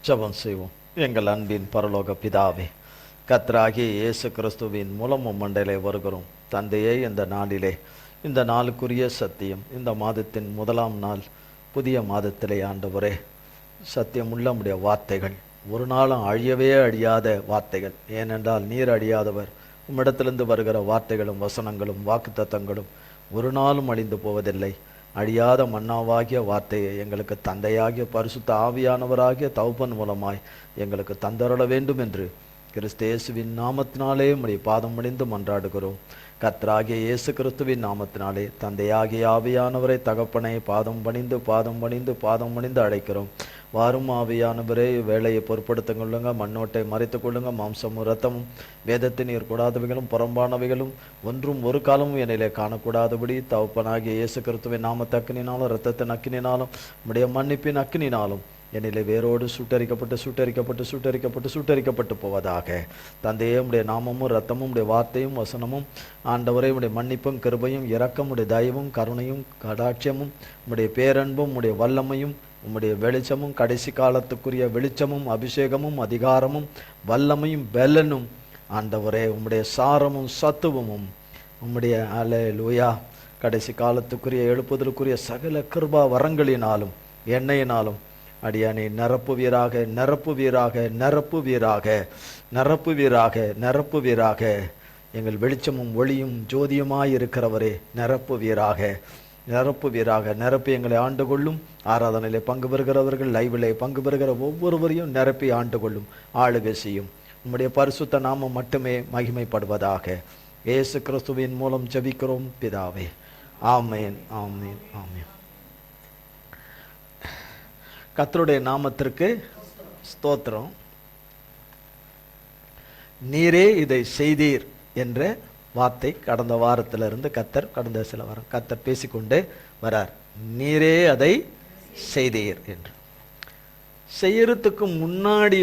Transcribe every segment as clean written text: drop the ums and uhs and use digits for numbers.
ஜெபம் செய்வோம். எங்கள் அன்பின் பரலோக பிதாவே, கர்த்தராகிய இயேசு கிறிஸ்துவின் மூலம் மண்டையிலே வருகிறோம். தந்தையே, இந்த நாளிலே இந்த நாளுக்குரிய சத்தியம், இந்த மாதத்தின் முதலாம் நாள், புதிய மாதத்திலே ஆண்டவரே, சத்தியமுள்ள நம்முடைய வார்த்தைகள் ஒரு நாளும் அழியவே அழியாத வார்த்தைகள். ஏனென்றால் நீர் அழியாதவர். உம்மிடத்திலிருந்து வருகிற வார்த்தைகளும் வசனங்களும் வாக்குத்தத்தங்களும் ஒரு நாளும் அழிந்து போவதில்லை. அழியாத மன்னாவாகிய வார்த்தையை எங்களுக்கு தந்தையாகிய பரிசுத்த ஆவியானவராகிய தகப்பன் மூலமாய் எங்களுக்கு தந்தருள வேண்டும் என்று கிறிஸ்து இயேசுவின் நாமத்தினாலே உம்முடைய பாதம் பணிந்து மன்றாடுகிறோம். கர்த்தராகிய இயேசு கிறிஸ்துவின் நாமத்தினாலே தந்தையாகிய ஆவியானவரை தகப்பனை பாதம் பணிந்து அழைக்கிறோம். வாரும் ஆவியானவரே, வேலையை பொருட்படுத்திக் கொள்ளுங்க. மண்ணோட்டை மறைத்துக் கொள்ளுங்க. மாம்சமும் இரத்தமும் வேதத்தின் ஏற்கூடாதவைகளும் புறம்பானவைகளும் ஒன்றும் ஒரு காலமும் என்னிலே காணக்கூடாதபடி தகப்பனாகிய இயேசு கிறிஸ்துவின் நாமத்தை அக்கினினாலும் இரத்தத்தின் அக்கினினாலும் உம்முடைய மன்னிப்பின் அக்கினினாலும் என்னிலே வேரோடு சுட்டரிக்கப்பட்டு போவதாக. தந்தையே, உடைய நாமமும் இரத்தமும் உடைய வார்த்தையும் வசனமும் ஆண்டவரை உடைய மன்னிப்பும் கிருபையும் இரக்கம் உடைய தயவும் கருணையும் கடாட்சியமும் உடைய பேரன்பும் உடைய வல்லமையும் உம்முடைய வெளிச்சமும் கடைசி காலத்துக்குரிய வெளிச்சமும் அபிஷேகமும் அதிகாரமும் வல்லமையும் பெலனும் ஆண்டவரே உம்முடைய சாரமும் சத்துவமும் உம்முடைய அல்லேலூயா கடைசி காலத்துக்குரிய எழுப்புதலுக்குரிய சகல கிருபா வரங்களினாலும் எண்ணெயினாலும் அடியானை நிரப்புவீராக. எங்கள் வெளிச்சமும் ஒளியும் ஜோதியுமாயிருக்கிறவரே, நிரப்பி எங்களை ஆண்டு கொள்ளும். ஆராதனையிலே பங்கு பெறுகிறவர்கள், லைவிலே பங்கு பெறுகிற ஒவ்வொருவரையும் நிரப்பி ஆண்டு கொள்ளும், ஆளுகை செய்யும். உம்முடைய பரிசுத்த நாமம் மட்டுமே மகிமைப்படுவதாக. இயேசு கிறிஸ்துவின் மூலம் ஜெபிக்கிறோம் பிதாவே. ஆமென், ஆமென், ஆமென். கர்த்தருடைய நாமத்திற்கு ஸ்தோத்திரம். நீரே இதை செய்தீர் என்ற வார்த்தை கடந்த வாரத்திலிருந்து கடந்த சில வாரம் கர்த்தர் பேசிக்கொண்டே வரார். நீரே அதை செய்தீர் என்று. செய்யறதுக்கு முன்னாடி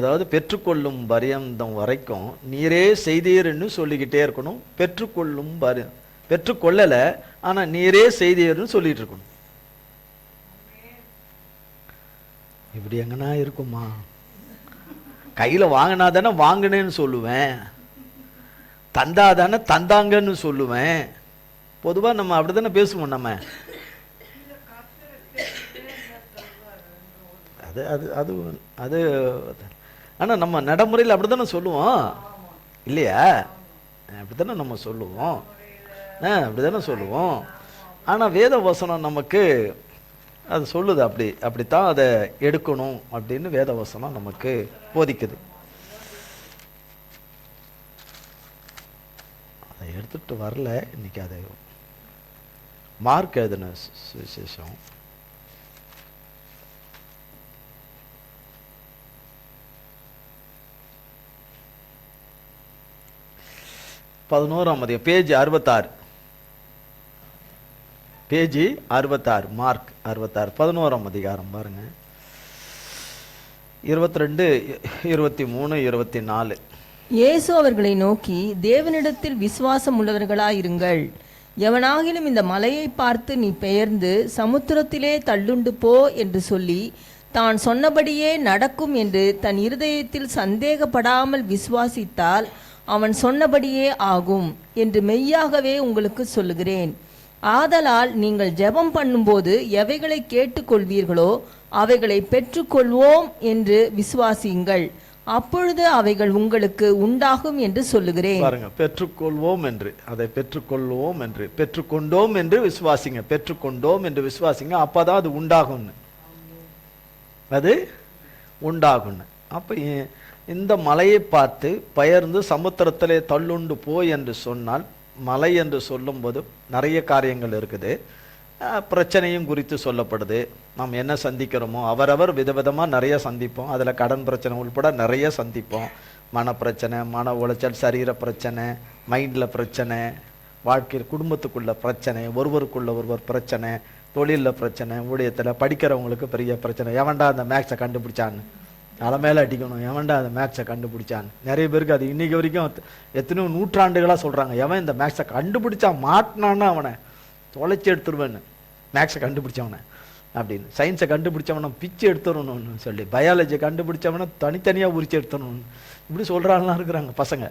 அதாவது பெற்றுக்கொள்ளும் பரியந்தம் வரைக்கும் நீரே செய்தீர்னு சொல்லிக்கிட்டே இருக்கணும். பெற்றுக்கொள்ளல, ஆனா நீரே செய்தீர்னு சொல்லிட்டு இருக்கணும். இப்படி எங்கன்னா இருக்குமா? கையில வாங்கினா தானே வாங்கினேன்னு சொல்லுவேன், தந்தா தானே தந்தாங்கன்னு சொல்லுவேன். பொதுவா நம்ம அப்படித்தானே பேசுவோம். நம்ம அது அது அது அது ஆனா நம்ம நடைமுறையில் அப்படித்தானே சொல்லுவோம் இல்லையா? அப்படித்தானே நம்ம சொல்லுவோம், அப்படித்தானே சொல்லுவோம். ஆனா வேத வசனம் நமக்கு அது சொல்லுது, அப்படித்தான் அதை எடுக்கணும் அப்படின்னு வேத வசனம் நமக்கு போதிக்குது. அதை எடுத்துட்டு வரல இன்னைக்கு. அது மார்க் எழுதின சுவிசேஷம் 11ஆம் அதிகாரம், பேஜ் 66, மார்க் 66, 11ஆம் அதிகாரம் பாருங்க, 22, 23, 24. இயேசு அவர்களை நோக்கி, தேவனிடத்தில் விசுவாசம் உள்ளவர்களாயிருங்கள். எவனாகிலும் இந்த மலையை பார்த்து நீ பெயர்ந்து சமுத்திரத்திலே தள்ளுண்டு போ என்று சொல்லி தான் சொன்னபடியே நடக்கும் என்று தன் இருதயத்தில் சந்தேகப்படாமல் விசுவாசித்தால் அவன் சொன்னபடியே ஆகும் என்று மெய்யாகவே உங்களுக்கு சொல்லுகிறேன். ஆதலால் நீங்கள் ஜெபம் பண்ணும்போது எவைகளை கேட்டுக்கொள்வீர்களோ அவைகளை பெற்றுக்கொள்வோம் என்று விசுவாசியுங்கள், அப்பொழுது அவைகள் உங்களுக்கு உண்டாகும் என்று சொல்லுகிறேன். பாருங்க, பெற்றுக்கொள்வோம் என்று, அதை பெற்றுக்கொள்வோம் என்று, பெற்றுக்கொண்டோம் என்று விசுவாசிங்க, பெற்றுக்கொண்டோம் என்று விசுவாசிங்க, அப்பதான் அது உண்டாகும்னு, அது உண்டாகும்னு. அப்ப இந்த மலையை பார்த்து பெயர்ந்து சமுத்திரத்திலே தள்ளுண்டு போய் என்று சொன்னால், மலை என்று சொல்லும்போது நிறைய காரியங்கள் இருக்குது. பிரச்சனையும் குறித்து சொல்லப்படுது. நாம் என்ன சந்திக்கிறோமோ அவரவர் விதவிதமாக நிறைய சந்திப்போம். அதில் கடன் பிரச்சனை உள்பட நிறைய சந்திப்போம். மனப்பிரச்சனை, மன உளைச்சல், சரீர பிரச்சனை, மைண்டில் பிரச்சனை, வாழ்க்கையில் குடும்பத்துக்குள்ள பிரச்சனை, ஒருவர் பிரச்சனை, தொழிலில் பிரச்சனை, ஊழியத்தில் படிக்கிறவங்களுக்கு பெரிய பிரச்சனை. எவன்டா அந்த மேக்ஸை கண்டுபிடிச்சான்னு தலைமையில அடிக்கணும், எவன்டா அந்த மேக்ஸை கண்டுபிடிச்சான்னு. நிறைய பேருக்கு அது இன்னைக்கு வரைக்கும் எத்தனையோ நூற்றாண்டுகளாக சொல்கிறாங்க, எவன் இந்த மேக்ஸை கண்டுபிடிச்சா மாட்டினான்னு அவனை தொலைச்சி எடுத்துருவேன்னு, மேக்ஸை கண்டுபிடிச்சவனை. அப்படின்னு. சயின்ஸை கண்டுபிடிச்சவனை பிச்சு எடுத்துடணும்னு சொல்லி, பயாலஜி கண்டுபிடிச்சவனை தனித்தனியாக உரிச்சு எடுத்துடணும், இப்படி சொல்கிறாங்கலாம் இருக்கிறாங்க பசங்க.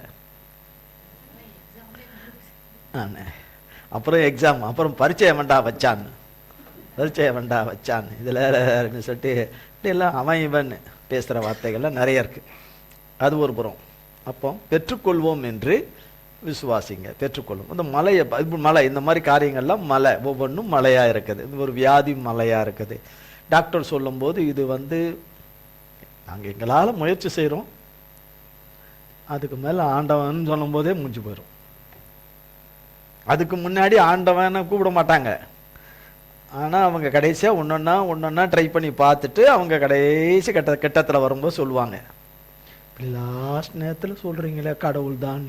அப்புறம் எக்ஸாம், அப்புறம் பரீட்சை வேண்டா வச்சான்னு, பரீட்சை வேண்டா வச்சான்னு, இதில் சொல்லிட்டு இப்படி எல்லாம் அவன் இவன் பேசுகிற வார்த்தைகள்லாம் நிறைய இருக்குது. அது ஒரு புறம். அப்போ பெற்றுக்கொள்வோம் என்று விசுவாசிங்க, பெற்றுக்கொள்ளும். அந்த மலையை, மலை இந்த மாதிரி காரியங்கள்லாம் மலை, ஒவ்வொன்றும் மலையாக இருக்குது. இது ஒரு வியாதி மலையாக இருக்குது. டாக்டர் சொல்லும்போது இது நாங்கள் எங்களால் முயற்சி செய்கிறோம், அதுக்கு மேலே ஆண்டவன் சொல்லும் போதே முடிஞ்சு போயிடும். அதுக்கு முன்னாடி ஆண்டவனை கூப்பிட மாட்டாங்க. ஆனால் அவங்க கடைசியாக ஒன்றொன்னா ட்ரை பண்ணி பார்த்துட்டு அவங்க கடைசி கட்டத்தில் வரும்போது சொல்லுவாங்க, இப்படி லாஸ்ட் நேரத்தில் சொல்கிறீங்களே கடவுள் தான்.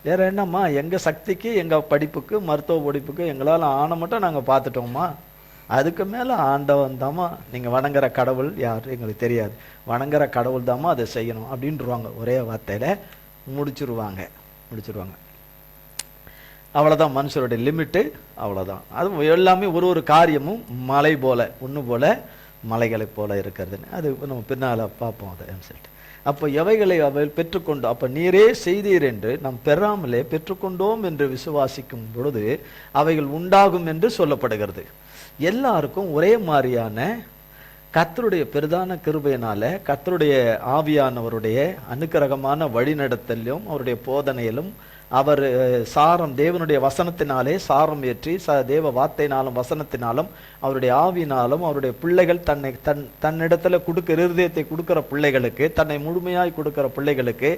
வேற என்னம்மா, எங்கள் சக்திக்கு, எங்கள் படிப்புக்கு, மருத்துவ படிப்புக்கு எங்களால் ஆன மட்டும் நாங்கள் பார்த்துட்டோம்மா, அதுக்கு மேலே ஆண்டவன் தாம்மா, நீங்கள் வணங்குற கடவுள் யார் எங்களுக்கு தெரியாது, வணங்குற கடவுள் தாம்மா அதை செய்யணும் அப்படின்ட்டுருவாங்க. ஒரே வார்த்தையில் முடிச்சிருவாங்க. அவ்வளோதான் மனுஷருடைய லிமிட்டு, அவ்வளோதான். அது எல்லாமே ஒரு காரியமும் மலை போல, ஒன்று போல, மலைகளை போல இருக்கிறதுன்னு அது நம்ம பின்னால் பார்ப்போம் அதை சொல்லிட்டு. அப்போ எவைகளை அவை பெற்றுக்கொண்டு, அப்போ நீரே செய்தீர் என்று நாம் பெறாமலே பெற்றுக்கொண்டோம் என்று விசுவாசிக்கும் பொழுது அவைகள் உண்டாகும் என்று சொல்லப்படுகிறது. எல்லாருக்கும் ஒரே மாதிரியான கர்த்தருடைய பெரிதான கிருபையினால, கர்த்தருடைய ஆவியானவருடைய அனுக்கிரகமான வழிநடத்தலும் அவருடைய போதனையிலும் அவர் சாரம், தேவனுடைய வசனத்தினாலே சாரம் ஏற்றி தேவ வார்த்தையினாலும் வசனத்தினாலும் அவருடைய ஆவியினாலும் அவருடைய பிள்ளைகள் தன்னிடத்துல இருதயத்தை கொடுக்கிற பிள்ளைகளுக்கு, தன்னை முழுமையாய் கொடுக்கிற பிள்ளைகளுக்கு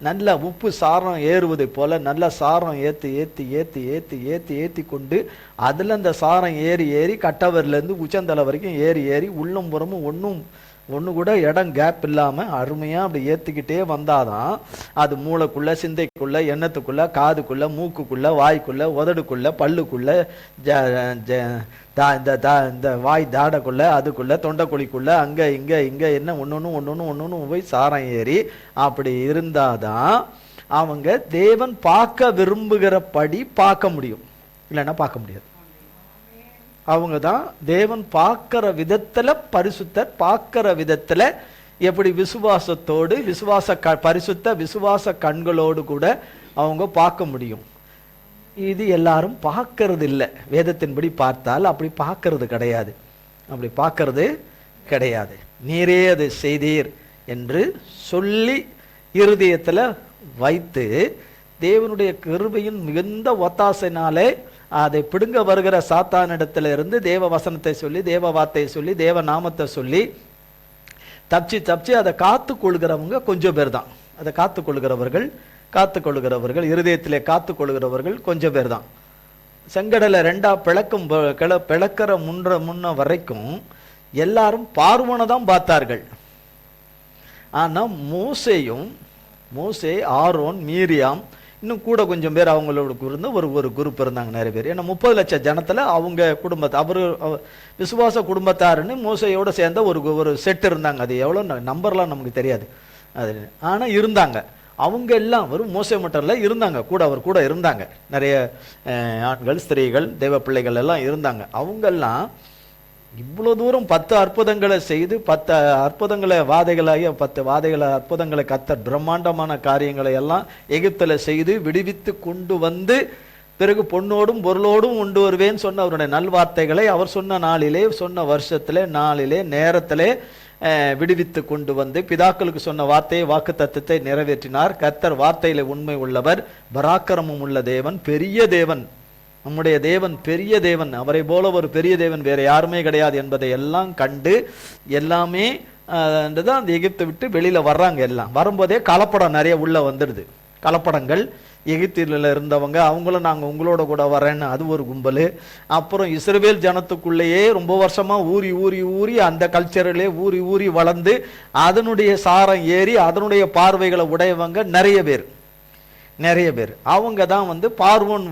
நல்ல உப்பு சாரம் ஏறுவதை போல நல்ல சாரம் ஏற்றி கொண்டு அதுல அந்த சாரம் ஏறி கட்டவரிலேருந்து உச்சந்தலை வரைக்கும் ஏறி உள்ளும் புறமும் ஒன்று கூட இடம் கேப் இல்லாமல் அருமையாக அப்படி ஏற்றிக்கிட்டே வந்தாதான் அது மூளைக்குள்ளே, சிந்தைக்குள்ளே, எண்ணத்துக்குள்ளே, காதுக்குள்ளே, மூக்குக்குள்ளே, வாய்க்குள்ளே, உதடுக்குள்ளே, பல்லுக்குள்ளே, இந்த வாய் தாடைக்குள்ளே, அதுக்குள்ளே, தொண்டைக்குழிக்குள்ளே, அங்கே இங்கே என்ன ஒன்று போய் சாரம் ஏறி அப்படி இருந்தாதான் அவங்க தேவன் பார்க்க விரும்புகிறபடி பார்க்க முடியும், இல்லைன்னா பார்க்க முடியாது. அவங்க தான் தேவன் பார்க்கிற விதத்துல, பரிசுத்தர் பார்க்கிற விதத்துல எப்படி விசுவாசத்தோடு, பரிசுத்த விசுவாச கண்களோடு கூட அவங்க பார்க்க முடியும். இது எல்லாரும் பார்க்கறது இல்லை. வேதத்தின்படி பார்த்தால் அப்படி பார்க்கறது கிடையாது. நீரே அது செய்தீர் என்று சொல்லி இருதயத்துல வைத்து தேவனுடைய கிருபையின் மிகுந்த ஒத்தாசைனாலே அதை பிடுங்க வருகிற சாத்தானிடத்துல இருந்து தேவ வசனத்தை சொல்லி, தேவ வார்த்தையை சொல்லி, தேவ நாமத்தை சொல்லி தப்பிச்சு அதை காத்து கொள்கிறவங்க கொஞ்சம் பேர் தான். அதை காத்து கொள்கிறவர்கள் இருதயத்திலே காத்து கொள்கிறவர்கள் கொஞ்சம் பேர் தான். செங்கடலை ரெண்டா பிளக்கிற முன்ன வரைக்கும் எல்லாரும் பார்வனை தான் பார்த்தார்கள். ஆனா மோசே, ஆரோன், மீரியாம், இன்னும் கூட கொஞ்சம் பேர் அவங்களோட இருந்து ஒரு குரூப் இருந்தாங்க, நிறைய பேர். ஏன்னா 30 லட்சம் ஜனத்துல அவங்க குடும்பத்தை, விசுவாச குடும்பத்தாருன்னு மோசையோட சேர்ந்த ஒரு செட் இருந்தாங்க. அது எவ்வளோ நம்பர்லாம் நமக்கு தெரியாது அது. ஆனா இருந்தாங்க. அவங்க எல்லாம் வெறும் மோசை மட்டும் இல்லை, இருந்தாங்க கூட, அவர் கூட இருந்தாங்க. நிறைய ஆண்கள், ஸ்திரீகள், தேவ பிள்ளைகள் எல்லாம் இருந்தாங்க. அவங்கெல்லாம் இவ்வளோ தூரம் 10 அற்புதங்களை செய்து, 10 அற்புதங்களை அற்புதங்களை கத்த பிரம்மாண்டமான காரியங்களை எல்லாம் எகிப்தில் செய்து விடுவித்து கொண்டு வந்து பிறகு பொன்னோடும் பொருளோடும் கொண்டு வருவேன்னு சொன்ன அவருடைய நல்வார்த்தைகளை அவர் சொன்ன நாளிலே, சொன்ன வருஷத்திலே, நாளிலே, நேரத்திலே விடுவித்து கொண்டு வந்து பிதாக்களுக்கு சொன்ன வார்த்தையை, வாக்கு தத்தத்தை நிறைவேற்றினார். கர்த்தர் வார்த்தையில உண்மை உள்ளவர், பராக்கிரமம் உள்ள தேவன், பெரிய தேவன், நம்முடைய தேவன் பெரிய தேவன், அவரை போல ஒரு பெரிய தேவன் வேற யாருமே கிடையாது என்பதை எல்லாம் கண்டு எல்லாமே தான் அந்த எகிப்தை விட்டு வெளியில வர்றாங்க. எல்லாம் வரும்போதே கலப்படம் நிறைய உள்ள வந்துடுது. கலப்படங்கள், எகிப்தில் இருந்தவங்க அவங்களும் நாங்கள் உங்களோட கூட வரேன்னு அது ஒரு கும்பல். அப்புறம் இஸ்ரவேல் ஜனத்துக்குள்ளேயே ரொம்ப வருஷமா ஊறி அந்த கல்ச்சரிலே ஊறி வளர்ந்து அதனுடைய சாரம் ஏறி அதனுடைய பார்வைகளை உடையவங்க நிறைய பேர். அவங்க தான் பார்வோன்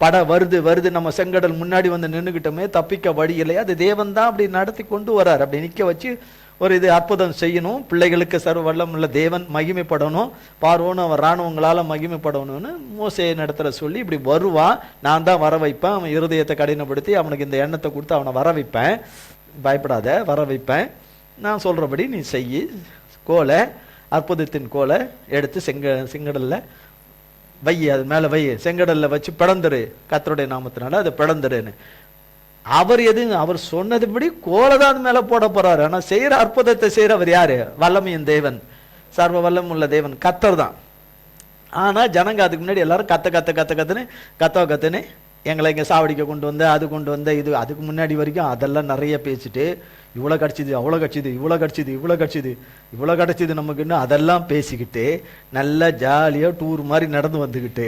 பட வருது நம்ம செங்கடல் முன்னாடி நின்றுகிட்டோமே, தப்பிக்க வழி இல்லையா, அது தேவன் தான் அப்படி நடத்தி கொண்டு வர்றார். அப்படி நிற்க வச்சு ஒரு இது அற்புதம் செய்யணும், பிள்ளைகளுக்கு சர்வ வல்லம் உள்ள தேவன் மகிமைப்படணும், பார்வோன்னு அவன் இராணுவங்களால் மகிமைப்படணும்னு மோசே இடத்துல சொல்லி இப்படி வருவான், நான் தான் வர வைப்பேன், அவன் இருதயத்தை கடினப்படுத்தி அவனுக்கு இந்த எண்ணத்தை கொடுத்து அவனை வர வைப்பேன், பயப்படாத வர வைப்பேன், நான் சொல்கிறபடி நீ செய், கோலை அற்புதத்தின் கோலை எடுத்து செங்கடலில் வை, அது மேலே வை, செங்கடலில் வச்சு பிளந்துரு, கர்த்தருடைய நாமத்தினால அதை பிளந்துருன்னு. அவர் சொன்னதுபடி கோலை தான் அது மேலே போட போறாரு. ஆனால் செய்கிற அற்புதத்தை செய்கிறவர் யாரு? வல்லமையின் தேவன், சர்வ வல்லம் உள்ள தேவன், கர்த்தர் தான். ஆனால் ஜனங்க அதுக்கு முன்னாடி எல்லாரும் கத்துன்னு எங்களை இங்கே சாவடிக்க கொண்டு வந்த, அது கொண்டு வந்த, இது அதுக்கு முன்னாடி வரைக்கும் அதெல்லாம் நிறைய பேசிட்டு இவ்வளோ கிடச்சிது, அவ்வளோ கிடச்சிது, இவ்வளோ கிடச்சிது, இவ்வளோ கிடச்சிது, இவ்வளோ கிடச்சிது நமக்குன்னு அதெல்லாம் பேசிக்கிட்டு நல்லா ஜாலியாக டூர் மாதிரி நடந்து வந்துக்கிட்டு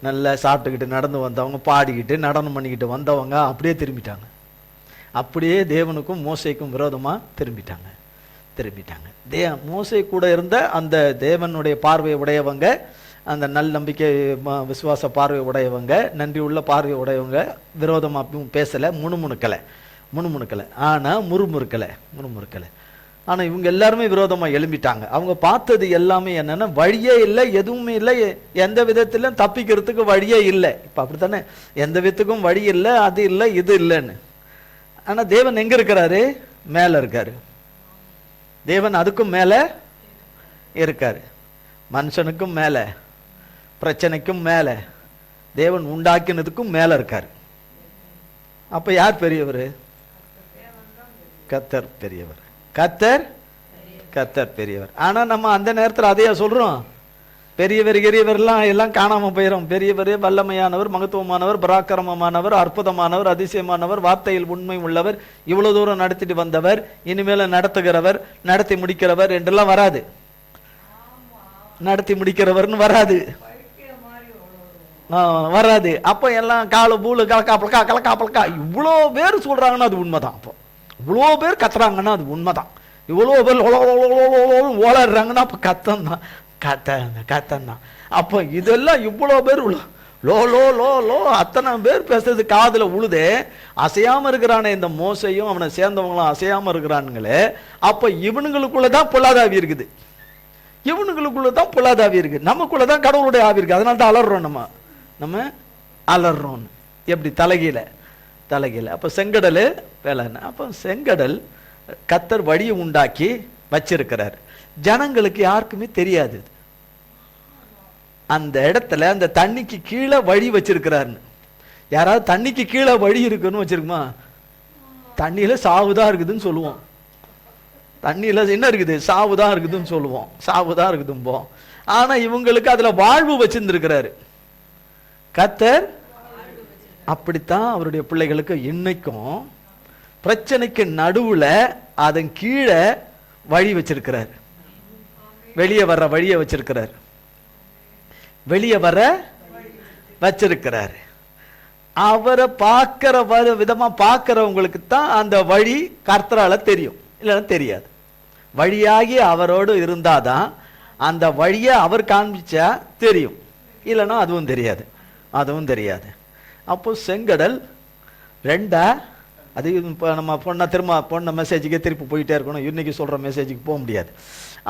நல்லா சாப்பிட்டுக்கிட்டு நடந்து வந்தவங்க, பாடிக்கிட்டு நடனம் பண்ணிக்கிட்டு வந்தவங்க அப்படியே திரும்பிட்டாங்க. அப்படியே தேவனுக்கும் மோசைக்கும் விரோதமாக திரும்பிட்டாங்க. மோசை கூட இருந்த அந்த தேவனுடைய பார்வை உடையவங்க, அந்த நல் நம்பிக்கை விசுவாச பார்வை உடையவங்க, நன்றி உள்ள பார்வை உடையவங்க விரோதமாக பேசலை, முணுமுணுக்கலை, ஆனால் முறுமுறுக்கலை. ஆனால் இவங்க எல்லாருமே விரோதமாக எழும்பிட்டாங்க. அவங்க பார்த்தது எல்லாமே என்னன்னா வழியே இல்லை, எதுவுமே இல்லை, எந்த விதத்திலும் தப்பிக்கிறதுக்கு வழியே இல்லை. இப்போ அப்படித்தானே, எந்த விதத்துக்கும் வழி இல்லை, அது இல்லை, இது இல்லைன்னு. ஆனால் தேவன் எங்கே இருக்கிறாரு? மேலே இருக்காரு. தேவன் அதுக்கும் மேலே இருக்காரு, மனுஷனுக்கும் மேலே, பிரச்சனைக்கும் மேலே, தேவன் உண்டாக்கினதுக்கும் மேலே இருக்காரு. அப்போ யார் பெரியவர்? கர்த்தர் பெரியவர். கர்த்தர் பெரியவர். ஆனா நம்ம அந்த நேரத்தில் அதையா சொல்றோம்? பெரியவர்லாம் எல்லாம் காணாம போயிடும். பெரியவர், வல்லமையானவர், மகத்துவமானவர், பராக்கிரமமானவர், அற்புதமானவர், அதிசயமானவர், வார்த்தையில் உண்மை உள்ளவர், இவ்வளவு தூரம் நடத்திட்டு வந்தவர், இனிமேல நடத்துகிறவர், நடத்தி முடிக்கிறவர் என்றெல்லாம் வராது. நடத்தி முடிக்கிறவர்னு வராது. அப்ப எல்லாம் காலு பூலு கலக்கா இவ்வளோ பேர் சொல்றாங்கன்னா அது உண்மைதான். அப்போ இவ்வளோ பேர் கத்துறாங்கன்னா அது உண்மைதான். இவ்வளோ பேர் ஓலாடுறாங்கன்னா அப்போ கத்தன் தான். அப்போ இதெல்லாம் இவ்வளோ பேர் லோ லோ லோ லோ அத்தனை பேர் பேசுறது காதுல உழுதே, அசையாம இருக்கிறானே இந்த மோசையும் அவனை சேர்ந்தவங்களும் அசையாம இருக்கிறானுங்களே. அப்ப இவனுங்களுக்குள்ளதான் பொல்லாதாவி இருக்குது, இவனுங்களுக்குள்ளதான் பொல்லாதாவி இருக்கு, நமக்குள்ளதான் கடவுளுடைய ஆவி இருக்கு. அதனால தான் அலறோம், நம்ம அலறோம். எப்படி? தலைகீழ. அப்ப செங்கடல் வேலைன்னு. அப்ப செங்கடல் கர்த்தர் வழியை உண்டாக்கி வச்சிருக்கிறார். ஜனங்களுக்கு யாருக்குமே தெரியாது அந்த இடத்துல அந்த தண்ணிக்கு கீழே வழி வச்சிருக்கிறாருன்னு. யாராவது தண்ணிக்கு கீழே வழி இருக்குன்னு வச்சிருக்குமா? தண்ணியில சாவுதான் இருக்குதுன்னு சொல்லுவோம். தண்ணியில என்ன இருக்குது? சாவுதான் இருக்குதுன்னு சொல்லுவோம். சாவுதான் இருக்குதும்போ. ஆனா இவங்களுக்கு அதுல வாழ்வு வச்சிருந்திருக்கிறாரு கர்த்தர். அப்படித்தான் அவருடைய பிள்ளைகளுக்கு இன்னைக்கும் பிரச்சனைக்கு நடுவுல அதன் கீழே வழி வச்சிருக்கிறார், வெளியே வர்ற வழியை வச்சிருக்கிறார், வெளியே வர வச்சிருக்கிறார். அவரை பார்க்கிற விதமா பார்க்கிறவங்களுக்கு தான் அந்த வழி கர்த்தரால தெரியும், இல்லைன்னா தெரியாது. வழியாகி அவரோடு இருந்தாதான் அந்த வழியை அவர் காண்பிச்சா தெரியும், இல்லைன்னா அதுவும் தெரியாது. அப்போ செங்கடல் ரெண்டா, அது இப்போ நம்ம பொண்ண மெசேஜுக்கே திருப்பி போயிட்டே இருக்கணும், இன்னைக்கு சொல்ற மெசேஜுக்கு போக முடியாது.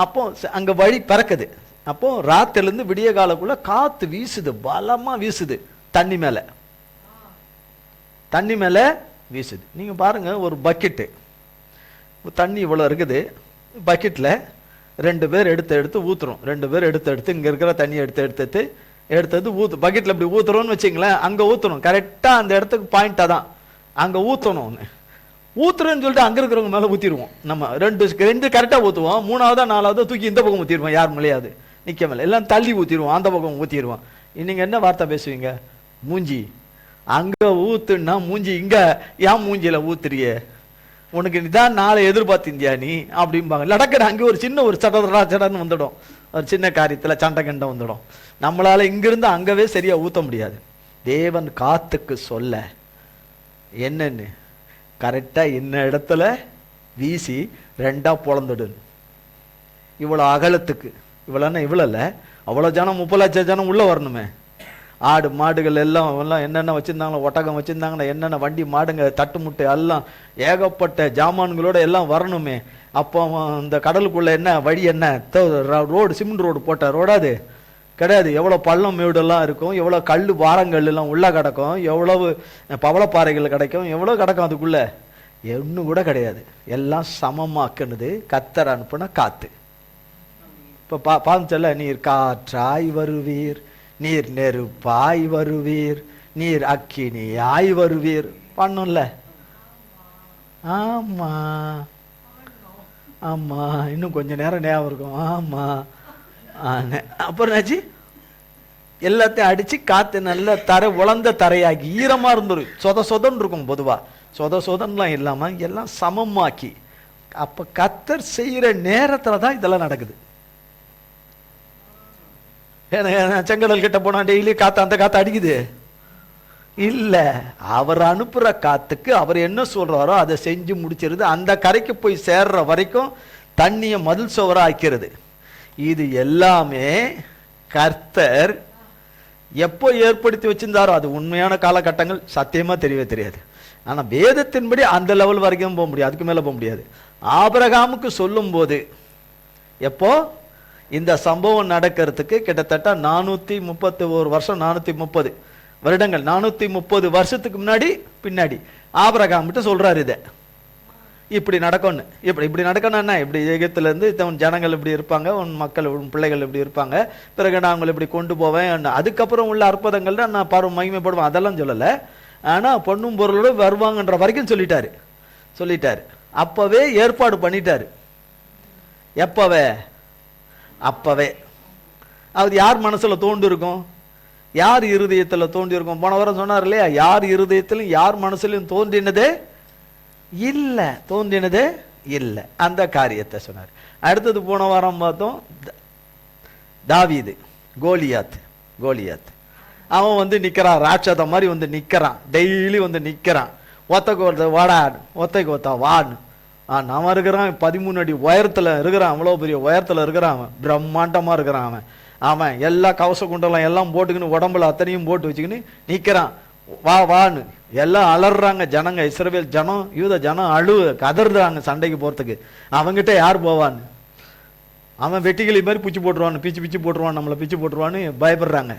அப்போ அங்க வழி பறக்குது. அப்போ ராத்திரிலேருந்து விடிய காலக்குள்ள காத்து வீசுது, பலமா வீசுது, தண்ணி மேல வீசுது. நீங்க பாருங்க, ஒரு பக்கெட்டு தண்ணி இவ்வளவு இருக்குது, பக்கெட்ல 2 பேர் எடுத்து ஊத்துறோம். 2 பேர் எடுத்து இங்க இருக்கிற தண்ணியை எடுத்து ஊத்து பக்கெட்ல இப்படி ஊத்துறோம்னு வச்சுங்களேன். அங்க ஊத்தணும், கரெக்டா அந்த இடத்துக்கு பாயிண்டா தான் அங்க ஊத்தணும். ஊத்துறேன்னு சொல்லிட்டு அங்க இருக்கிறவங்க மேல ஊத்திடுவோம். நம்ம ரெண்டு கரெக்டா ஊத்துவோம், 3ஆவதா 4ஆவதா தூக்கி இந்த பக்கம் ஊத்திடுவோம், யார் மேலேயாவது நிக்க மேல எல்லாம் தள்ளி ஊத்திடுவோம், அந்த பக்கம் ஊத்திடுவோம். நீங்க என்ன வார்த்தை பேசுவீங்க? மூஞ்சி அங்க ஊத்துன்னா மூஞ்சி இங்க ஏன் மூஞ்சியில ஊத்துறியே, உனக்கு இதான் நாளை எதிர்பார்த்திந்தியா நீ அப்படிம்பாங்க. நடக்கிற அங்கே ஒரு சின்ன ஒரு சடன்னு வந்துடும், ஒரு சின்ன காரியத்துல சண்டை கண்டம் வந்துடும். நம்மளால இங்கிருந்து அங்கவே சரியா ஊத்த முடியாது. தேவன் காத்துக்கு சொல்ல என்னன்னு கரெக்டா என்ன இடத்துல வீசி 2ஆ பொழந்துடு. இவ்வளவு அகலத்துக்கு, இவ்வளவுன்னா இவ்வளவு இல்ல, அவ்வளவு ஜனம் 30 லட்சம் ஜனம் உள்ள வரணுமே, ஆடு மாடுகள் எல்லாம் என்னென்ன வச்சுருந்தாங்களோ, ஒட்டகம் வச்சுருந்தாங்கன்னா என்னென்ன வண்டி மாடுங்க தட்டு முட்டை எல்லாம் ஏகப்பட்ட ஜாமான்களோட எல்லாம் வரணுமே. அப்போ இந்த கடலுக்குள்ளே என்ன வழி, என்ன ரோடு, சிமெண்ட் ரோடு போட்ட ரோடாது கிடையாது. எவ்வளோ பள்ளம் மேடெல்லாம் இருக்கும், எவ்வளோ கல் வாரங்கள் எல்லாம் உள்ளே கிடக்கும், எவ்வளவு பவளப்பாறைகள் கிடைக்கும், எவ்வளோ கிடக்கும் அதுக்குள்ளே, ஒன்றும் கூட கிடையாது. எல்லாம் சமமாக்குனது கர்த்தர் அனுப்புன காத்து. இப்போ பாஞ்சல, நீர் காற்றாய் வருவீர், நீர் நெருப்பாய் வருவீர், நீர் அக்கினியாய் வருவீர் பண்ணும்ல. ஆமா ஆமா, இன்னும் கொஞ்ச நேரம் ஞாபகம் இருக்கும். ஆமா அப்புறம் என்னாச்சு, எல்லாத்தையும் அடிச்சு காத்து நல்ல தரை உலர்ந்த தரையாக்கி ஈரமா இருந்துரும், சொதன்னு இருக்கும். பொதுவா சொதன்லாம் இல்லாம எல்லாம் சமமாக்கி, அப்ப கர்த்தர் செய்யற நேரத்துல தான் இதெல்லாம் நடக்குது. செங்கடல் கிட்ட போனா டெய்லி காத்து அந்த காத்து அடிக்குது இல்ல, அவர் அனுப்புற காத்துக்கு அவர் என்ன சொல்றாரோ அதை செஞ்சு முடிச்சிருது. அந்த கரைக்கு போய் சேர்ற வரைக்கும் தண்ணிய மதில் சுவரா ஆக்கிறது. இது எல்லாமே கர்த்தர் எப்போ ஏற்படுத்தி வச்சிருந்தாரோ, அது உண்மையான காலகட்டங்கள் சத்தியமா தெரியவே தெரியாது. ஆனா வேதத்தின்படி அந்த லெவல் வரைக்கும் போக முடியாது, அதுக்கு மேல போக முடியாது. ஆபிரகாமுக்கு சொல்லும் போது எப்போ இந்த சம்பவம் நடக்கிறதுக்கு கிட்டத்தட்ட 431 வருஷம், 430 வருடங்கள், 430 வருஷத்துக்கு பின்னாடி ஆபிரகாம் கிட்ட சொல்றாரு இதை இப்படி நடக்கும்னு. இப்படி நடக்கணும்னா இப்படி எகிப்துல இருந்து ஜனங்கள் இப்படி இருப்பாங்க, உன் மக்கள் உன் பிள்ளைகள் இப்படி இருப்பாங்க, பிறகு நான் உங்களை இப்படி கொண்டு போவேன், அதுக்கப்புறம் உள்ள அற்புதங்கள்ல நான் பருவ மகிமைப்படுவேன், அதெல்லாம் சொல்லல. ஆனா பொண்ணும் பொருளோடு வருவாங்கன்ற வரைக்கும் சொல்லிட்டாரு. அப்பவே ஏற்பாடு பண்ணிட்டாரு. அப்பவே அது யார் மனசுல தோண்டு இருக்கும், யார் இருதயத்துல தோண்டி இருக்கும்? போன வாரம் சொன்னார் இல்லையா, யார் இருதயத்திலும் யார் மனசுலையும் தோன்றினதே இல்லை அந்த காரியத்தை சொன்னார். அடுத்தது போன வாரம் பார்த்தோம் தாவீது, கோலியாத் அவன் வந்து நிக்கிறான், ராட்சத மாதிரி வந்து நிக்கிறான், டெய்லி வந்து நிக்கிறான், ஒத்தைக்கு வான்னு அவன் இருக்கிறான். 13 அடி உயரத்துல இருக்கிறான், அவ்வளவு பெரிய உயரத்துல இருக்கிறான், அவன் பிரம்மாண்டமா இருக்கிறான். அவன் எல்லா கவச குண்டெல்லாம் எல்லாம் போட்டுக்கின்னு உடம்புல அத்தனையும் போட்டு வச்சுக்கின்னு நிக்கிறான். வான்னு எல்லாம் அலறாங்க ஜனங்க, இஸ்ரவேல் ஜனம், யூத ஜனம் கதறுறாங்க சண்டைக்கு போறதுக்கு. அவங்கிட்ட யார் போவான்னு, அவன் வெட்டிக்கிளி மாதிரி பிச்சு போட்டுருவான், நம்மளை பிச்சு போட்டுருவான்னு பயப்படுறாங்க.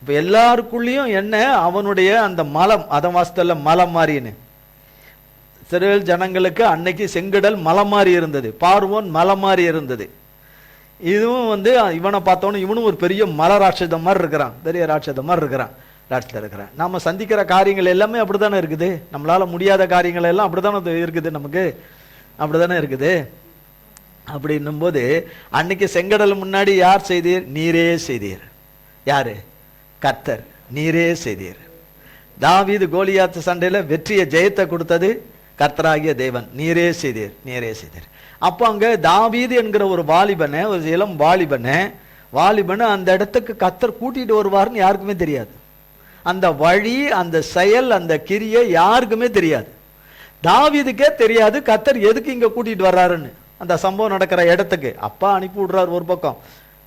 இப்ப எல்லாருக்குள்ளேயும் என்ன, அவனுடைய அந்த மலம், அத மாசத்துல மலம் மாறின்னு இஸ்ரவேல் ஜனங்களுக்கு அன்னைக்கு செங்கடல் மலை மாறி இருந்தது, பார்வோன் மலை மாறி இருந்தது. இதுவும் வந்து இவனை பார்த்தோன்னு இவனும் ஒரு பெரிய மலை ராட்சதம் மாதிரி இருக்கிறான், பெரிய ராட்சதம் மாதிரி இருக்கிறான். நாம சந்திக்கிற காரியங்கள் எல்லாமே அப்படித்தானே இருக்குது, நம்மளால முடியாத காரியங்கள் எல்லாம் அப்படித்தானே இருக்குது, நமக்கு அப்படித்தானே இருக்குது. அப்படின்னும் போது அன்னைக்கு செங்கடல் முன்னாடி யார் செய்தீர்? நீரே செய்தீர். யாரு? கர்த்தர், நீரே செய்தீர். தாவீது கோலியாத்து சண்டையில வெற்றியை ஜெயத்தை கொடுத்தது கர்த்தராகிய தேவன், நீரே செய்தீர். அப்போ அங்க தாவீது என்கிற ஒரு வாலிபனை, ஒரு இளம் வாலிபனை அந்த இடத்துக்கு கர்த்தர் கூட்டிட்டு வருவார்னு யாருக்குமே தெரியாது. அந்த வழி, அந்த செயல், அந்த கிரியை யாருக்குமே தெரியாது. தாவீதுக்கே தெரியாது கர்த்தர் எதுக்கு இங்க கூட்டிட்டு வர்றாருன்னு. அந்த சம்பவம் நடக்கிற இடத்துக்கு அப்பா அனுப்பி விடுறாரு ஒரு பக்கம்,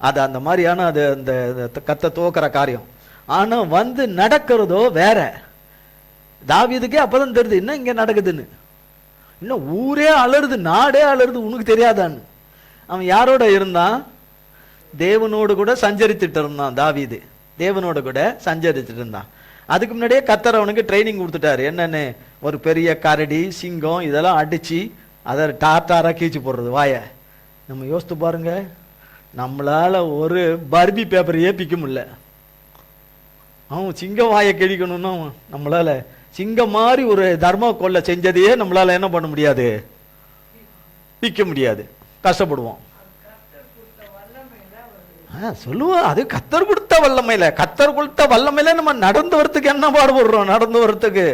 அது அந்த மாதிரியான அது அந்த கர்த்தர் துவக்கிற காரியம். ஆனா வந்து நடக்கிறதோ வேற. தாவீதுக்கே அப்பதான் தெரியுது என்ன இங்க நடக்குதுன்னு. இன்னும் ஊரே அலறுது, நாடே அலறுது, உனக்கு தெரியாதான்னு. அவன் யாரோட இருந்தான்? தேவனோடு கூட சஞ்சரித்துட்டு இருந்தான். தாவீது தேவனோட கூட சஞ்சரிச்சுட்டு இருந்தான். அதுக்கு முன்னாடியே கர்த்தர் அவனுக்கு ட்ரைனிங் கொடுத்துட்டாரு. என்னன்னு, ஒரு பெரிய கரடி, சிங்கம் இதெல்லாம் அடிச்சு அதை டாட்டாரா கீச்சு போடுறது வாய. நம்ம யோசித்து பாருங்க, நம்மளால ஒரு பர்பி பேப்பரையே பிக்க முடியல. அவன் சிங்கம் வாயை கிழிக்கணும்னா நம்மளால சிங்கம் மாதிரி ஒரு தர்ம கொள்ள செஞ்சதையே நம்மளால என்ன பண்ண முடியாது, பிக்க முடியாது, கஷ்டப்படுவோம். சொல்லுவோம் அது கர்த்தர் கொடுத்த வல்லமையில நம்ம நடந்து வரத்துக்கு என்ன பாடுபடுறோம், நடந்து வரத்துக்கு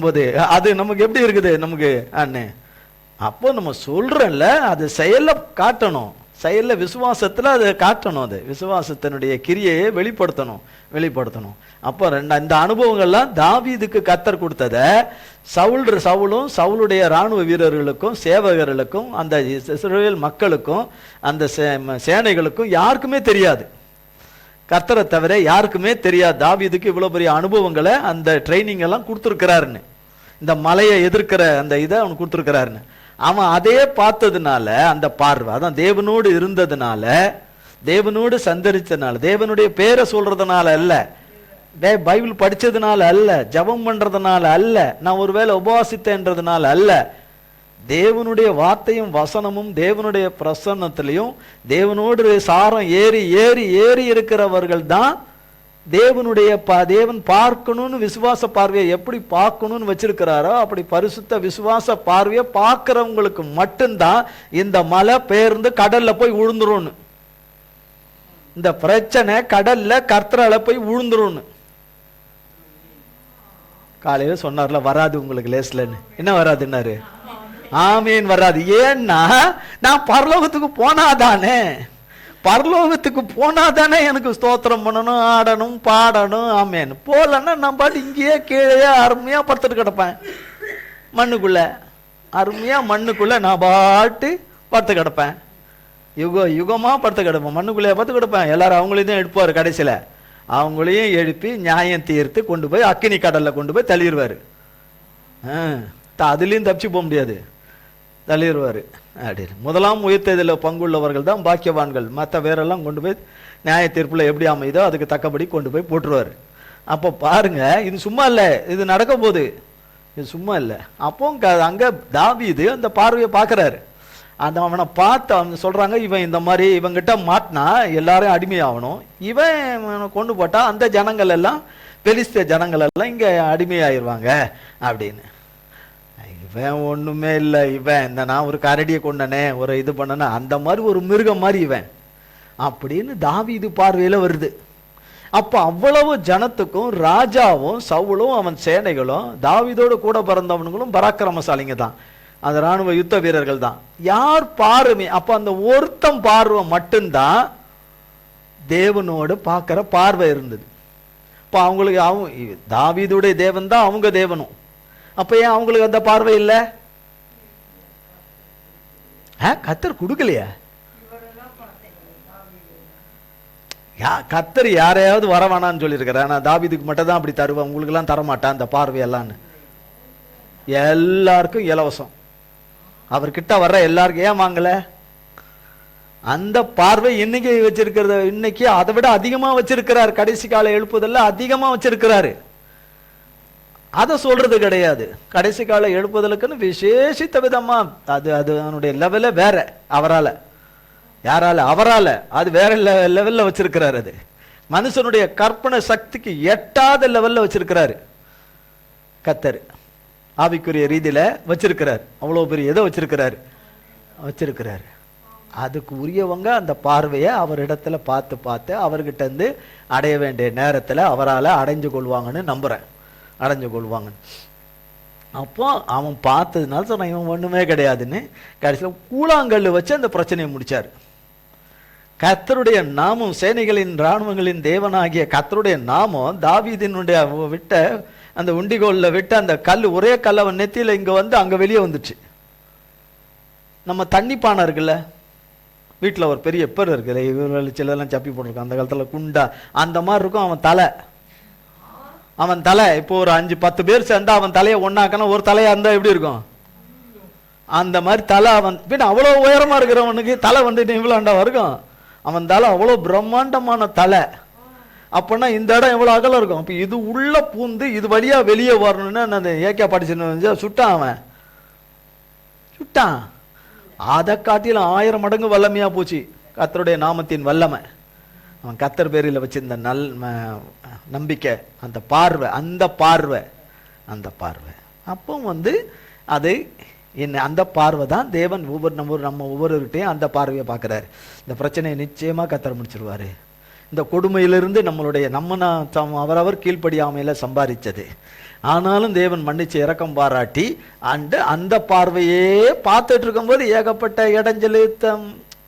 போது அது நமக்கு எப்படி இருக்குது நமக்கு அண்ணே. அப்போ நம்ம சொல்றோம்ல, அது செயல்ல காட்டணும், செயல்ல விசுவாசத்துல அதை காட்டணும், அது விசுவாசத்தினுடைய கிரியையை வெளிப்படுத்தணும். அப்போ இந்த அனுபவங்கள்லாம் தாவீதுக்கு கர்த்தர் கொடுத்தத சவுலும் சவுலுடைய இராணுவ வீரர்களுக்கும் சேவகர்களுக்கும் அந்த இஸ்ரவேல் மக்களுக்கும் அந்த சேனைகளுக்கும் யாருக்குமே தெரியாது. கர்த்தரை தவிர யாருக்குமே தெரியாது தாவீதுக்கு இவ்வளவு பெரிய அனுபவங்களை அந்த ட்ரைனிங் எல்லாம் கொடுத்துருக்கிறாருன்னு, இந்த மலையை எதிர்க்கிற அந்த இதை அவனுக்கு கொடுத்துருக்கிறாருன்னு. அவன் அதே பார்த்ததுனால அந்த பார்வை, அதான் தேவனோடு இருந்ததுனால, தேவனோடு சந்தரிச்சதுனால, தேவனுடைய பேரை சொல்றதுனால அல்ல, பைபிள் படிச்சதுனால அல்ல, ஜபம் பண்றதுனால அல்ல, நான் ஒருவேளை உபவாசித்தேன்றதுனால அல்ல, தேவனுடைய வார்த்தையும் வசனமும் தேவனுடைய பிரசன்னத்திலையும் தேவனோடு சாரம் ஏறி ஏறி ஏறி இருக்கிறவர்கள் தான் தேவனுடைய தேவன் பார்க்கணும்னு விசுவாச பார்வையை எப்படி பார்க்கணும்னு வச்சிருக்கிறாரோ அப்படி பரிசுத்த விசுவாச பார்வையை பார்க்கிறவங்களுக்கு மட்டும்தான் இந்த மலை பெயர்ந்து கடல்ல போய் விழுந்துரும்னு, இந்த பிரச்சனை கடல்ல கர்த்தரால போய் விழுந்துரும்னு. காலையில சொன்னார்ல வராது உங்களுக்கு லேஸ்லன்னு, என்ன வராதுன்னாரு? ஆமீன், வராது. ஏன்னா நான் பரலோகத்துக்கு போனாதானே, பரலோகத்துக்கு போனாதானே எனக்கு ஸ்தோத்திரம் பண்ணணும், ஆடணும், பாடணும். ஆமேன். போலன்னா நான் பாட்டு இங்கேயே கீழே அருமையா படுத்துட்டு கிடப்பேன் மண்ணுக்குள்ள, அருமையா மண்ணுக்குள்ள நான் பாட்டு படுத்து கிடப்பேன், யுகமா படுத்து கிடப்பேன், மண்ணுக்குள்ளே படுத்து கிடப்பேன். எல்லாரும் அவங்களையும் தான் எடுப்பாரு, கடைசியில அவங்களையும் எழுப்பி நியாயம் தீர்த்து கொண்டு போய் அக்கினி கடல்ல கொண்டு போய் தள்ளிடுவாரு. அதுலயும் தப்பிச்சு போக முடியாது, தள்ளிடுவாரு அப்படின்னு. முதலாம் உயிர்த்ததில் பங்குள்ளவர்கள் தான் பாக்கியவான்கள், மற்ற வேறெல்லாம் கொண்டு போய் நியாய தீர்ப்புல எப்படி அமைதோ அதுக்கு தக்கபடி கொண்டு போய் போட்டுருவாரு. அப்போ பாருங்க, இது சும்மா இல்லை, இது நடக்க போகுது, இது சும்மா இல்லை. அப்போ அங்க தாவீது அந்த பார்வையை பார்க்கறாரு. அந்த அவனை பார்த்து அவங்க சொல்றாங்க, இவன் இந்த மாதிரி இவங்கிட்ட மாட்டினா எல்லாரும் அடிமையாகணும், இவன் கொண்டு போட்டா அந்த ஜனங்கள் எல்லாம் பெலிஸ்திய ஜனங்கள் எல்லாம் இங்க அடிமையாயிருவாங்க அப்படின்னு. இவன் ஒண்ணுமே இல்லை, இவன் இந்த நான் ஒரு கரடியை கொண்டனே, ஒரு இது பண்ணனே, அந்த மாதிரி ஒரு மிருகம் மாதிரி இவன் அப்படின்னு தாவீது பார்வையில வருது. அப்ப அவ்வளவு ஜனத்துக்கும் ராஜாவும் சவுலும் அவன் சேனைகளும் தாவீதோடு கூட பிறந்தவனுங்களும் பராக்கிரமசாலிங்க தான், அந்த ராணுவ யுத்த வீரர்கள் தான். யார் பார்வை? அப்ப அந்த ஒருத்தம் பார்வை மட்டும்தான் தேவனோடு பார்க்கிற பார்வை இருந்தது. இப்ப அவங்களுக்கு தாவீதுடைய தேவன் தான் அவங்க தேவனும். அப்ப ஏன் அவங்களுக்கு அந்த பார்வை இல்லை? கர்த்தர் கொடுக்கலையா? கர்த்தர் யாரையாவது வர வேணான்னு சொல்லியிருக்கிறார், நான் தாவீதுக்கு மட்டும் தான் அப்படி தருவேன், உங்களுக்கு எல்லாம் தரமாட்டேன் அந்த பார்வையெல்லான்னு. எல்லாருக்கும் இலவசம், அவர்கிட்ட வர்ற எல்லாருக்கும். ஏன் வாங்கல? அந்த பார்வை இன்னைக்கு வச்சிருக்கிறது, இன்னைக்கு அதை விட அதிகமா வச்சிருக்கிறார். கடைசி கால எழுப்புதல்ல அதிகமா வச்சிருக்கிறாரு. அதை சொல்றது கிடையாது. கடைசி கால எழுப்புதலுக்குன்னு விசேஷித்த விதமா அது அதனுடைய லெவல வேற, அவரால யாரால? அவரால அது வேற லெவல்ல வச்சிருக்கிறாரு. அது மனுஷனுடைய கற்பனை சக்திக்கு எட்டாத லெவல்ல வச்சிருக்கிறாரு கர்த்தர். ஆவிக்குரிய ரீதியில வச்சிருக்கிறார், அவ்வளவு பெரிய எதை வச்சிருக்கிறாரு. அதுக்கு உரியவங்க அந்த பார்வையை அவரிடத்துல பார்த்து பார்த்து அவர்கிட்ட இருந்து அடைய வேண்டிய நேரத்துல அவரால் அடைஞ்சு கொள்வாங்கன்னு நம்புறேன், அடைஞ்சு கொள்வாங்க. அப்போ அவன் பார்த்ததுனால சொன்ன இவன் ஒண்ணுமே கிடையாதுன்னு கடைசியில் கூழாங்கல் வச்சு அந்த பிரச்சனையை முடிச்சார். கர்த்தருடைய நாமம், சேனைகளின் இராணுவங்களின் தேவனாகிய கர்த்தருடைய நாமம் தாவீதினுடைய விட்ட அந்த உண்டிகோல்ல விட்டு அந்த கல், ஒரே கல் அவன் நெத்தியில இங்க வந்து அங்க வெளியே வந்துச்சு. நம்ம தண்ணி பானை இருக்குல்ல, வீட்டில் ஒரு பெரிய எப்பர் இருக்குது, இவர்கள் சிலெல்லாம் சப்பி போட்டிருக்கான் அந்த காலத்துல குண்டா, அந்த மாதிரி இருக்கும் அவன் தலை. இப்போ ஒரு 5-10 பேர் சேர்ந்தா அவன் தலையை ஒன்னாக்கனா ஒரு தலையா இருந்தா எப்படி இருக்கும்? அந்த மாதிரி தலை. அவன் பின்ன அவ்வளவு உயரமா இருக்கிறவனுக்கு தலை வந்துட்டு இவ்வளோண்டா இருக்கும். அவன் தலை அவ்வளவு பிரம்மாண்டமான தலை. அப்பன்னா இந்த இடம் எவ்வளவு அகலம் இருக்கும். அப்ப இது உள்ள பூந்து இது வழியா வெளியே வரணும்னு அந்த ஏக்கா படிச்சு சுட்டான். அதை காட்டிலும் 1000 மடங்கு வல்லமையா போச்சு கர்த்தருடைய நாமத்தின் வல்லமை. அவன் கர்த்தர் பேரில் வச்சிருந்த நம்பிக்கை, அந்த பார்வை. அப்போ அது என்ன, அந்த பார்வை தான் தேவன் நம்ம ஒவ்வொருவர்கிட்டையும் அந்த பார்வையை பார்க்கிறாரு. இந்த பிரச்சனையை நிச்சயமா கர்த்தர் முடிச்சிருவாரு. இந்த கொடுமையிலிருந்து நம்ம அவரவர் கீழ்ப்படியாமையில சம்பாதிச்சது, ஆனாலும் தேவன் மன்னிச்சு இரக்கம் பாராட்டி அந்த பார்வையே பார்த்துட்டு இருக்கும்போது ஏகப்பட்ட இடைஞ்சல்,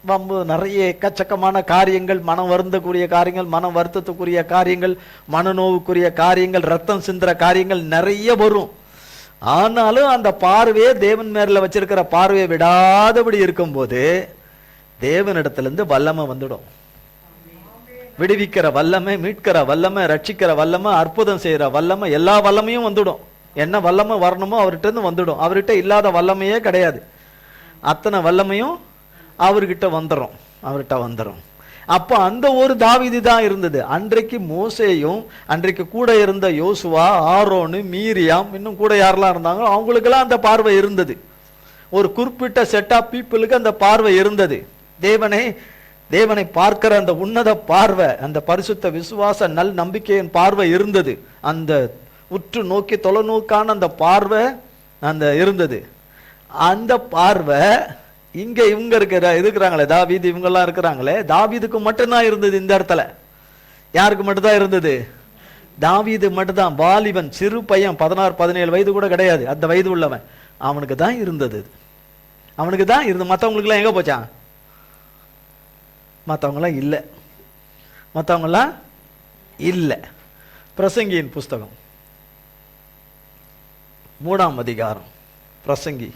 வம்பு, நிறைய எக்கச்சக்கமான காரியங்கள், மனம் வருந்தக்கூடிய காரியங்கள், மனம் வருத்தத்துக்குரிய காரியங்கள், மனநோவுக்குரிய காரியங்கள், ரத்தம் சிந்துற காரியங்கள் நிறைய வரும். ஆனாலும் அந்த பார்வையே தேவன் மேல வச்சிருக்கிற பார்வையை விடாதபடி இருக்கும்போது தேவனிடத்திலிருந்து வல்லமை வந்துடும். விடுவிக்கிற வல்லமை, மீட்கிற வல்லமை, ரட்சிக்கிற வல்லமை, அற்புதம் செய்யற வல்லமை, எல்லா வல்லமையும் வந்துடும். என்ன வல்லமை வரணுமோ அவர்கிட்ட இருந்து வந்துடும். அவர்கிட்ட இல்லாத வல்லமையே கிடையாது. அத்தனை வல்லமையும் அவர்கிட்ட வந்துடும். அப்ப அந்த ஒரு தாவீது தான் இருந்தது. அன்றைக்கு மோசேயும், அன்றைக்கு கூட இருந்த யோசுவா, ஆரோனு, மீரியாம், இன்னும் கூட யாரெல்லாம் இருந்தாங்களோ அவங்களுக்கெல்லாம் அந்த பார்வை இருந்தது. ஒரு குறிப்பிட்ட செட் ஆஃப் பீப்புளுக்கு அந்த பார்வை இருந்தது. தேவனை பார்க்கிற அந்த உன்னத பார்வை, அந்த பரிசுத்த விசுவாச நல் நம்பிக்கையின் பார்வை இருந்தது. அந்த உற்று நோக்கி தொலைநோக்கான அந்த பார்வை அந்த இருந்தது. அந்த பார்வை இங்க இவங்க இருக்கிறாங்களே, தாவீது, இவங்கெல்லாம் இருக்கிறாங்களே, தாவீதுக்கு மட்டும்தான் இருந்தது. இந்த இடத்துல யாருக்கு மட்டும்தான் இருந்தது? தாவீது மட்டும்தான். வாலிபன், சிறு பையன், 16-17 வயது கூட கிடையாது, அந்த வயது உள்ளவன், அவனுக்கு தான் இருந்தது. அவனுக்கு தான் இருந்து. மற்றவங்களுக்குலாம் எங்க போச்சான்? மற்றவங்களாம் இல்லை. பிரசங்கியின் புஸ்தகம் 3ஆம் அதிகாரம். பிரசங்கி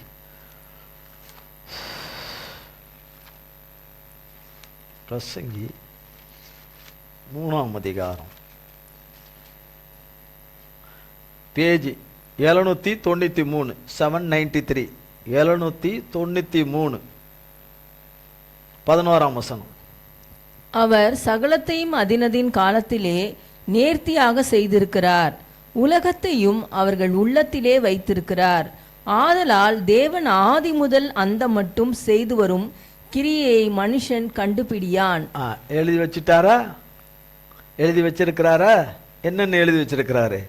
3ஆம் அதிகாரம், பேஜ் 793, 793, 793, 11ஆம் வசனம். அவர் சகலத்தையும் அதினதின் காலத்திலே நேர்த்தியாக செய்திருக்கிறார், உலகத்தையும் அவர்கள் உள்ளத்திலே வைத்திருக்கிறார். ஆதலால் தேவன் ஆதி முதல் அந்த மட்டும் செய்து வரும் கிரியையை மனுஷன் கண்டுபிடியான். எழுதி வச்சிட்டாரா? எழுதி வச்சிருக்கிறாரா? என்னன்னு எழுதி வச்சிருக்கிறாரு?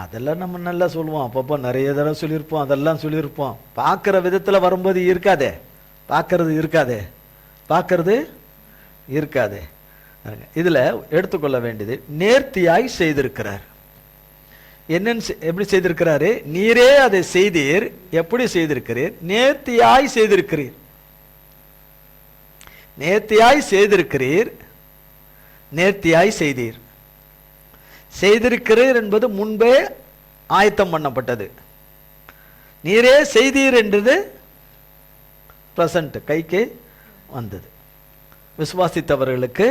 அதெல்லாம் நம்ம நல்லா சொல்லுவோம், அப்பப்போ நிறைய தடவை சொல்லியிருப்போம், அதெல்லாம் சொல்லியிருப்போம். பார்க்குற விதத்தில் வரும்போது இருக்காதே, பார்க்கறது இருக்காதே. இதுல எடுத்துக்கொள்ள வேண்டியது, நேர்த்தியாய் செய்திருக்கிறார். என்னன்னு எப்படி செய்திருக்கிறாரு? நீரே அதை செய்தீர். எப்படி செய்திருக்கிறீர்? நேர்த்தியாய் செய்திருக்கிறீர். நேர்த்தியாய் செய்தீர். செய்திருக்கிறீர் என்பது முன்பே ஆயத்தம் பண்ணப்பட்டது. நீரே செய்தீர் என்றது பிரசன்ட், கைக்கு வந்தது, விசுவாசித்தவர்களுக்கு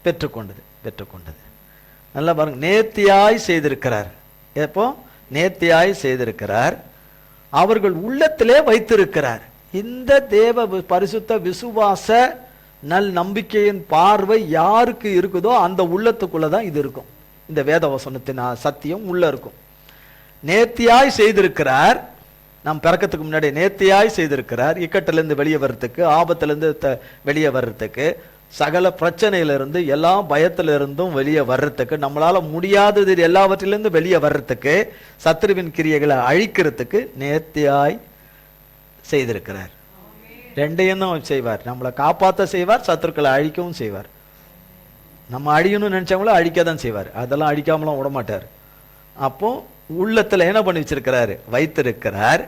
பெற்றுக்கொண்டது. நல்லா பாருங்க, நேர்த்தியாய் செய்திருக்கிறார். எப்போ? நேர்த்தியாய் செய்திருக்கிறார், அவர்கள் உள்ளத்திலே வைத்திருக்கிறார். இந்த தேவ பரிசுத்த விசுவாச நல் நம்பிக்கையின் பார்வை யாருக்கு இருக்குதோ அந்த உள்ளத்துக்குள்ளதான் இது இருக்கும். இந்த வேத வசனத்தின் சத்தியம் உள்ள இருக்கும். நேர்த்தியாய் செய்திருக்கிறார். நாம் பிறக்கத்துக்கு முன்னாடி நேர்த்தியாய் செய்திருக்கிறார். இக்கட்டிலிருந்து வெளியே வர்றதுக்கு, ஆபத்திலிருந்து வெளியே வர்றதுக்கு, சகல பிரச்சனையிலிருந்து, எல்லா பயத்திலிருந்தும் வெளியே வர்றதுக்கு, நம்மளால முடியாதது எல்லாவற்றிலிருந்து வெளியே வர்றதுக்கு, சத்ருவின் கிரியைகளை அழிக்கிறதுக்கு நேர்த்தியாய் செய்திருக்கிறார். ரெண்டையும் தான் செய்வார். நம்மளை காப்பாற்ற செய்வார், சத்துருக்களை அழிக்கவும் செய்வார். நம்ம அழியணும்னு நினைச்சவங்கள அழிக்க தான் செய்வார். அதெல்லாம் அழிக்காமலாம் விட மாட்டார். அப்போ உள்ளத்துல என்ன பண்ணி வச்சிருக்கிறாரு? வைத்திருக்கிறார்.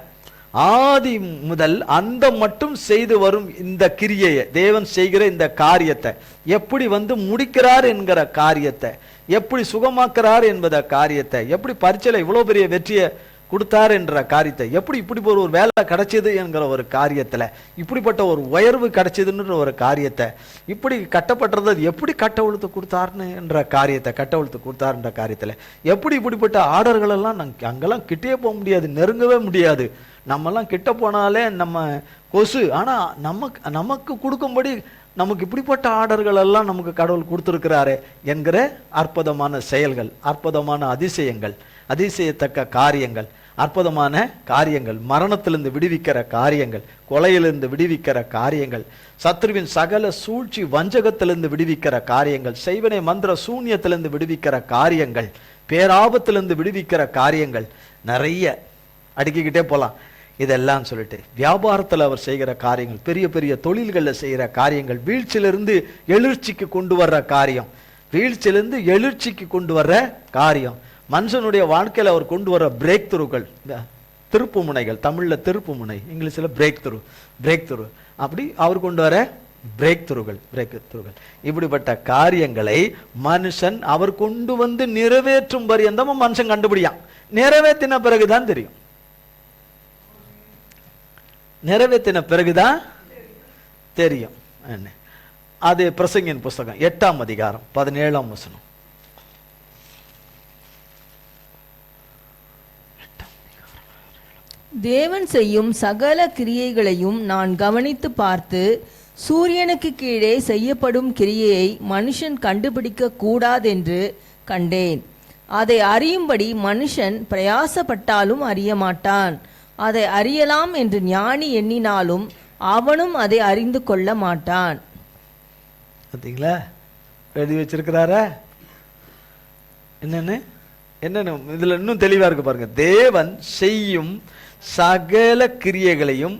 ஆதி முதல் அந்த மட்டும் செய்து வரும் இந்த கிரியையை, தேவன் செய்கிற இந்த காரியத்தை எப்படி முடிக்கிறார் என்கிற காரியத்தை, எப்படி சுகமாக்குறார் என்பத காரியத்தை, எப்படி பரீட்சையில இவ்வளவு பெரிய வெற்றியை கொடுத்தார் என்ற காரியத்தை, எப்படி இப்படி ஒரு வேலை கிடைச்சது என்கிற ஒரு காரியத்துல, இப்படிப்பட்ட ஒரு உயர்வு கிடைச்சதுன்ற ஒரு காரியத்தை, இப்படி கட்டப்பட்டது எப்படி கட்டவிழ்த்து கொடுத்தாருன்னு என்ற காரியத்தை, கட்டவிழ்த்து கொடுத்தாருன்ற காரியத்துல, எப்படி இப்படிப்பட்ட ஆர்டர்கள் எல்லாம் அங்கெல்லாம் கிட்டே போக முடியாது, நெருங்கவே முடியாது. நம்மெல்லாம் கிட்ட போனாலே நம்ம கொசு. ஆனா நமக்கு கொடுக்கும்படி நமக்கு இப்படிப்பட்ட ஆர்டர்கள் எல்லாம் நமக்கு கடவுள் கொடுத்திருக்கிறாரே என்கிற அற்புதமான செயல்கள், அற்புதமான அதிசயங்கள், அதிசயத்தக்க காரியங்கள், அற்புதமான காரியங்கள், மரணத்திலிருந்து விடுவிக்கிற காரியங்கள், கொலையிலிருந்து விடுவிக்கிற காரியங்கள், சத்ருவின் சகல சூழ்ச்சி வஞ்சகத்திலிருந்து விடுவிக்கிற காரியங்கள், செய்வனை மந்திர சூன்யத்திலிருந்து விடுவிக்கிற காரியங்கள், பேராபத்திலிருந்து விடுவிக்கிற காரியங்கள் நிறைய அடுக்கிக்கிட்டே போலாம். இதெல்லாம் சொல்லிட்டு வியாபாரத்தில் அவர் செய்கிற காரியங்கள், பெரிய பெரிய தொழில்களில் செய்கிற காரியங்கள், வீழ்ச்சியிலிருந்து எழுச்சிக்கு கொண்டு வர்ற காரியம், வீழ்ச்சியிலிருந்து எழுச்சிக்கு கொண்டு வர்ற காரியம், மனுஷனுடைய வாழ்க்கையில் அவர் கொண்டு வர பிரேக் த்ரூகள், திருப்பு முனைகள், தமிழ்ல திருப்பு முனை, இங்கிலீஷ்ல பிரேக் த்ரூ, அப்படி அவர் கொண்டு வர பிரேக் த்ரூகள். இப்படிப்பட்ட காரியங்களை மனுஷன் அவர் கொண்டு நிறைவேற்றும் பரியந்தமும் மனுஷன் கண்டுபிடியான். நிறைவேற்றின பிறகுதான் தெரியும். நிறைவேற்றின பிறகுதான் தெரியும். அது பிரசங்கின் புஸ்தகம் 8ஆம் அதிகாரம் 17ஆம் வசனம். தேவன் செய்யும் சகல கிரியைகளையும் நான் கவனித்து பார்த்து, சூரியனுக்கு கீழே செய்யப்படும் கிரியையை மனுஷன் கண்டுபிடிக்க கூடாதென்று கண்டேன். அதை அறியும்படி மனுஷன் பிரயாசப்பட்டாலும் அறிய மாட்டான். அதை அறியலாம் என்று ஞானி எண்ணினாலும் அவனும் அதை அறிந்து கொள்ள மாட்டான். பார்த்தீங்களா, எழுதி வச்சிருக்கிறாரா? என்னன்னு இதுல இன்னும் தெளிவா இருக்கு பாருங்க. தேவன் செய்யும் சகல கிரியைகளையும்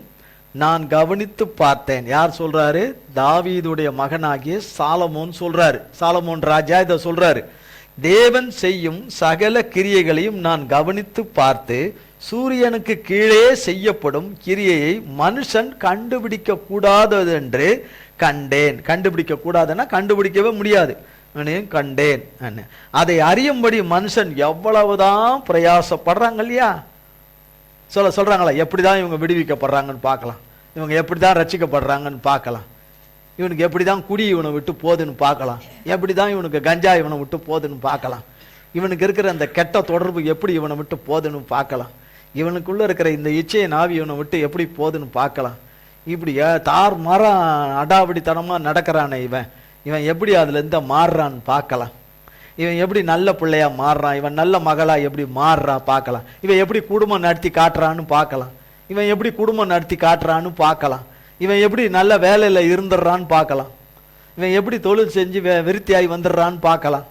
நான் கவனித்து பார்த்தேன். யார் சொல்றாரு? தாவீதுடைய மகனாகிய சாலமோன் சொல்றாரு. சாலமோன் ராஜா இதை சொல்றாரு. தேவன் செய்யும் சகல கிரியைகளையும் நான் கவனித்து பார்த்து, சூரியனுக்கு கீழே செய்யப்படும் கிரியையை மனுஷன் கண்டுபிடிக்க கூடாதது என்று கண்டேன். கண்டுபிடிக்க கூடாதுன்னா கண்டுபிடிக்கவே முடியாது, கண்டேன். அதை அறியும்படி மனுஷன் எவ்வளவுதான் பிரயாசப்படுறாங்க இல்லையா? சொல்றாங்களா, எப்படிதான் இவங்க விடுவிக்கப்படுறாங்கன்னு பார்க்கலாம், இவங்க எப்படிதான் ரட்சிக்கப்படுறாங்கன்னு பார்க்கலாம், இவனுக்கு எப்படிதான் குடி இவனை விட்டு போகுதுன்னு பார்க்கலாம், எப்படிதான் இவனுக்கு கஞ்சா இவனை விட்டு போகுதுன்னு பார்க்கலாம், இவனுக்கு இருக்கிற அந்த கெட்ட தொடர்பு எப்படி இவனை விட்டு போகுதுன்னு பார்க்கலாம், இவனுக்குள்ள இருக்கிற இந்த இச்சையை நாவி இவனை விட்டு எப்படி போகுதுன்னு பார்க்கலாம். இப்படி தார் மரம் அடாவடித்தனமா நடக்கிறானே இவன் எப்படி அதுல இருந்து மாறுறான்னு பார்க்கலாம். இவன் எப்படி நல்ல பிள்ளையா மாறுறான், இவன் நல்ல மகளா எப்படி மாறுறா பார்க்கலாம். இவன் எப்படி குடும்பம் நடத்தி காட்டுறான்னு பார்க்கலாம். இவன் எப்படி குடும்பம் நடத்தி காட்டுறான்னு பார்க்கலாம். இவன் எப்படி நல்ல வேலையில இருந்துடுறான்னு பார்க்கலாம். இவன் எப்படி தொழில் செஞ்சு விருத்தியாகி வந்துடுறான்னு பார்க்கலாம்.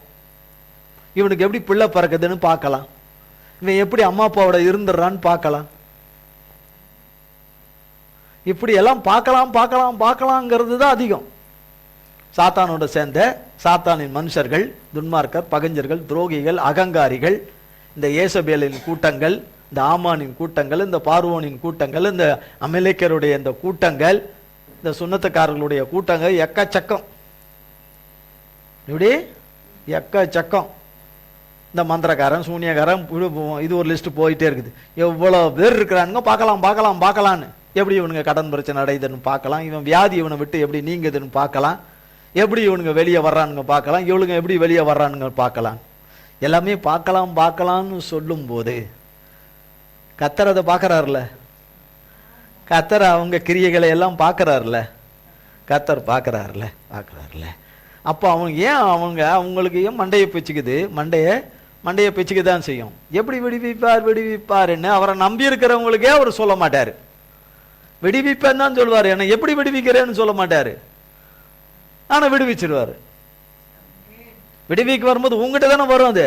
இவனுக்கு எப்படி பிள்ளை பிறக்குதுன்னு பார்க்கலாம். இவன் எப்படி அம்மா அப்பாவோட இருந்துடுறான்னு பார்க்கலாம். இப்படி எல்லாம் பார்க்கலாங்கிறது தான் அதிகம். சாத்தானோட சேர்ந்த சாத்தானின் மனுஷர்கள், துன்மார்க்கர், பகஞ்சர்கள், துரோகிகள், அகங்காரிகள், இந்த ஏசபேலின் கூட்டங்கள், இந்த ஆமானின் கூட்டங்கள், இந்த பார்வோனின் கூட்டங்கள், இந்த அமெரிக்கருடைய இந்த கூட்டங்கள், இந்த சுன்னத்துக்காரர்களுடைய கூட்டங்கள் எக்கச்சக்கம். இப்படி எக்கச்சக்கம். இந்த மந்திரக்காரன், சூனியக்காரன், இது ஒரு லிஸ்ட் போயிட்டே இருக்குது. எவ்வளோ பேர் இருக்கிறானுங்க பார்க்கலான்னு. எப்படி இவனுங்க கடன் பிரச்சனை அடையுதுன்னு பார்க்கலாம். இவன் வியாதி இவனை விட்டு எப்படி நீங்குதுன்னு பார்க்கலாம். எப்படி இவனுங்க வெளியே வர்றானுங்க பார்க்கலாம். இவளுங்க எப்படி வெளியே வர்றானுங்க பார்க்கலாம். எல்லாமே பார்க்கலாம்னு சொல்லும் போது கர்த்தர் அதை பார்க்கறாருல, கர்த்தர் அவங்க கிரியைகளை எல்லாம் பார்க்கறாருல, கர்த்தர் பார்க்கறாருல. அப்போ அவங்களுக்கு ஏன் மண்டையை பிச்சுக்குது? மண்டையை பிச்சுக்கு தான் செய்யும். எப்படி விடுவிப்பாருன்னு அவரை நம்பி இருக்கிறவங்களுக்கே அவர் சொல்ல மாட்டாரு. விடுவிப்பேன்னு தான் சொல்லுவாரு, என்ன எப்படி விடுவிக்கிறேன்னு சொல்ல மாட்டாரு. ஆனா விடுவிச்சிருவாரு. விடுவிக்கு வரும்போது உங்ககிட்ட தானே வரும். அது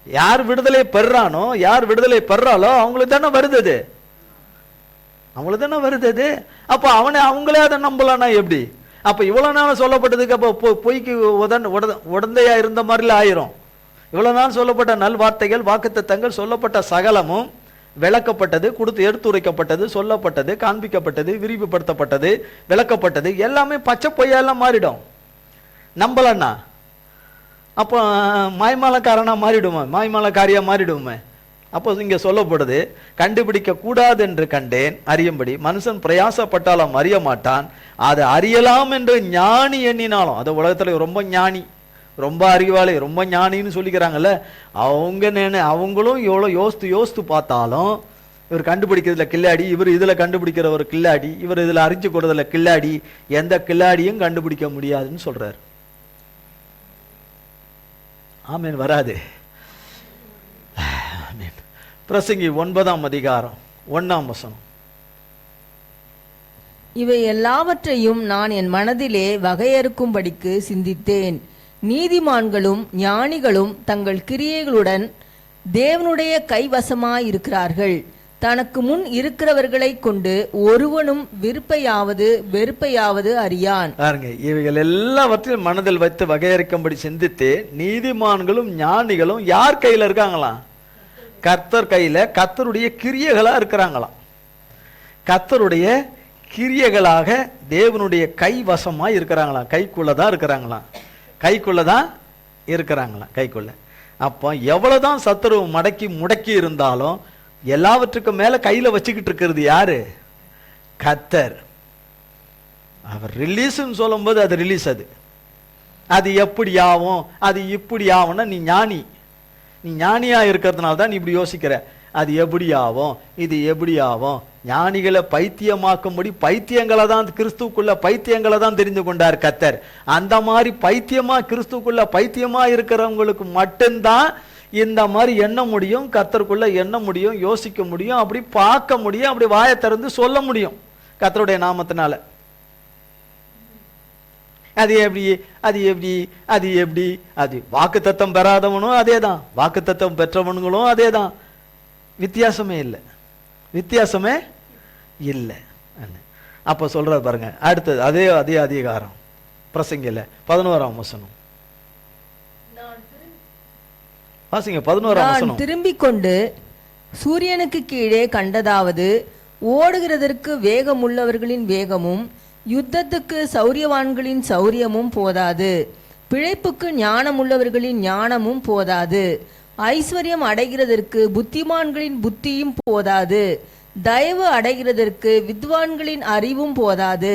யார் விடுதலை பெறானோ, யார் விடுதலை பெறாலோ அவங்களுக்கு தானே வருது. அவங்களுக்கு தானே வருது. அப்ப அவங்களே அதை நம்பலான்னா எப்படி? அப்ப இவ்வளவு நாள் சொல்லப்பட்டதுக்கு அப்ப பொய்க்கு உடந்தையா இருந்த மாதிரில ஆயிரும். இவ்வளவு நாள் சொல்லப்பட்ட நல்வார்த்தைகள், வாக்குத்தத்தங்கள், சொல்லப்பட்ட சகலமும் விளக்கப்பட்டது, கொடுத்து எடுத்துரைக்கப்பட்டது, சொல்லப்பட்டது, காண்பிக்கப்பட்டது, விரிவுபடுத்தப்பட்டது, விளக்கப்பட்டது, எல்லாமே பச்சை பொய்யெல்லாம் மாறிடும். நம்பலன்னா அப்போ மாய்மாலக்காரனா மாறிடுமா, மாய்மாலக்காரியா மாறிடுவோமே. அப்போ இங்க சொல்லப்படுது, கண்டுபிடிக்க கூடாது என்று கண்டேன், அறியும்படி மனுஷன் பிரயாசப்பட்டாலும் அறிய மாட்டான். அதை அறியலாம் என்று ஞானி எண்ணினாலும், அது உலகத்துல ரொம்ப ஞானி, ரொம்ப அறிவாளி, ரொம்ப ஞானின்னு சொல்லிக்கிறாங்கல்ல, அவங்களும் எவ்வளோ யோசித்து பார்த்தாலும் இவர் கண்டுபிடிக்கிறதுல கில்லாடி, இவர் இதுல கண்டுபிடிக்கிற ஒரு கில்லாடி, இவர் இதுல அறிஞ்சு கொடுறதுல கில்லாடி, எந்த கில்லாடியும் கண்டுபிடிக்க முடியாதுன்னு சொல்றாரு. ஆமீன். வராது. பிரசங்கி 9ஆம் அதிகாரம் 1ஆம் வசனம். இவை எல்லாவற்றையும் நான் என் மனதிலே வகையறுக்கும்படிக்கு சிந்தித்தேன். நீதிமான்களும் ஞானிகளும் தங்கள் கிரியைகளுடன் தேவனுடைய கைவசமாயிருக்கிறார்கள். தனக்கு முன் இருக்கிறவர்களை கொண்டு ஒருவனும் விருப்பையாவது வெறுப்பையாவது அறியான். பாருங்க, இவைகள் எல்லாவற்றையும் மனதில் வைத்து வகையறுக்கும்படி சிந்தித்தே, நீதிமான்களும் ஞானிகளும் யார் கையில இருக்காங்களாம்? கர்த்தர் கையில, கர்த்தருடைய கிரியைகளா இருக்கிறாங்களாம். கர்த்தருடைய கிரியைகளாக தேவனுடைய கைவசமா இருக்கிறாங்களாம். கைக்குள்ளதான் இருக்கிறாங்களாம். கைக்குள்ள. அப்போ எவ்வளவுதான் சத்துரு முடக்கி இருந்தாலும் எல்லாவற்றுக்கும் மேல கையில வச்சுக்கிட்டு இருக்கிறது யாரு? கர்த்தர். அவர் ரிலீஸ்ன்னு சொல்லும்போது அது ரிலீஸ். அது எப்படி ஆகும், அது இப்படி ஆகும்னா நீ ஞானியா இருக்கிறதுனால தான் நீ இப்படி யோசிக்கிற. அது எப்படி ஆகும், இது எப்படி ஆகும். ஞானிகளை பைத்தியமாக்கும்படி பைத்தியங்களை தான், கிறிஸ்துக்குள்ள பைத்தியங்களை தான் தெரிந்து கொண்டார் கர்த்தர். அந்த மாதிரி பைத்தியமா, கிறிஸ்துக்குள்ள பைத்தியமா இருக்கிறவங்களுக்கு மட்டும்தான் இந்த மாதிரி எண்ண முடியும், கர்த்தருக்குள்ள எண்ண முடியும், யோசிக்க முடியும், அப்படி பார்க்க முடியும், அப்படி வாயை திறந்து சொல்ல முடியும் கர்த்தருடைய நாமத்தினால. அது எப்படி, அது எப்படி, அது எப்படி. அது வாக்கு தத்தம் பெறாதவனும் அதே தான், வாக்கு தத்தம் பெற்றவனுங்களும் அதே தான். வித்தியாசமே இல்லை, வித்தியாசமே இல்லை. அப்ப சொல்ற பாருங்க, அடுத்தது அதே அதே அதிகாரம் பிரசங்கில 11ஆம் வசனம் வாசிங்க. 11ஆம் வசனம். திரும்பிக் கொண்டு சூரியனுக்கு கீழே கண்டதாவது, ஓடுகிறதற்கு வேகமுள்ளவர்களின் வேகமும் யுத்தத்துக்கு சௌரியவான்களின் சௌரியமும் போதாது, பிழைப்புக்கு ஞானமுள்ளவர்களின் ஞானமும் போதாது, ஐஸ்வர்யம் அடைகிறதற்கு புத்திமான்களின் புத்தியும் போதாது, தயவு அடைகிறதற்கு வித்வான்களின் அறிவும் போதாது,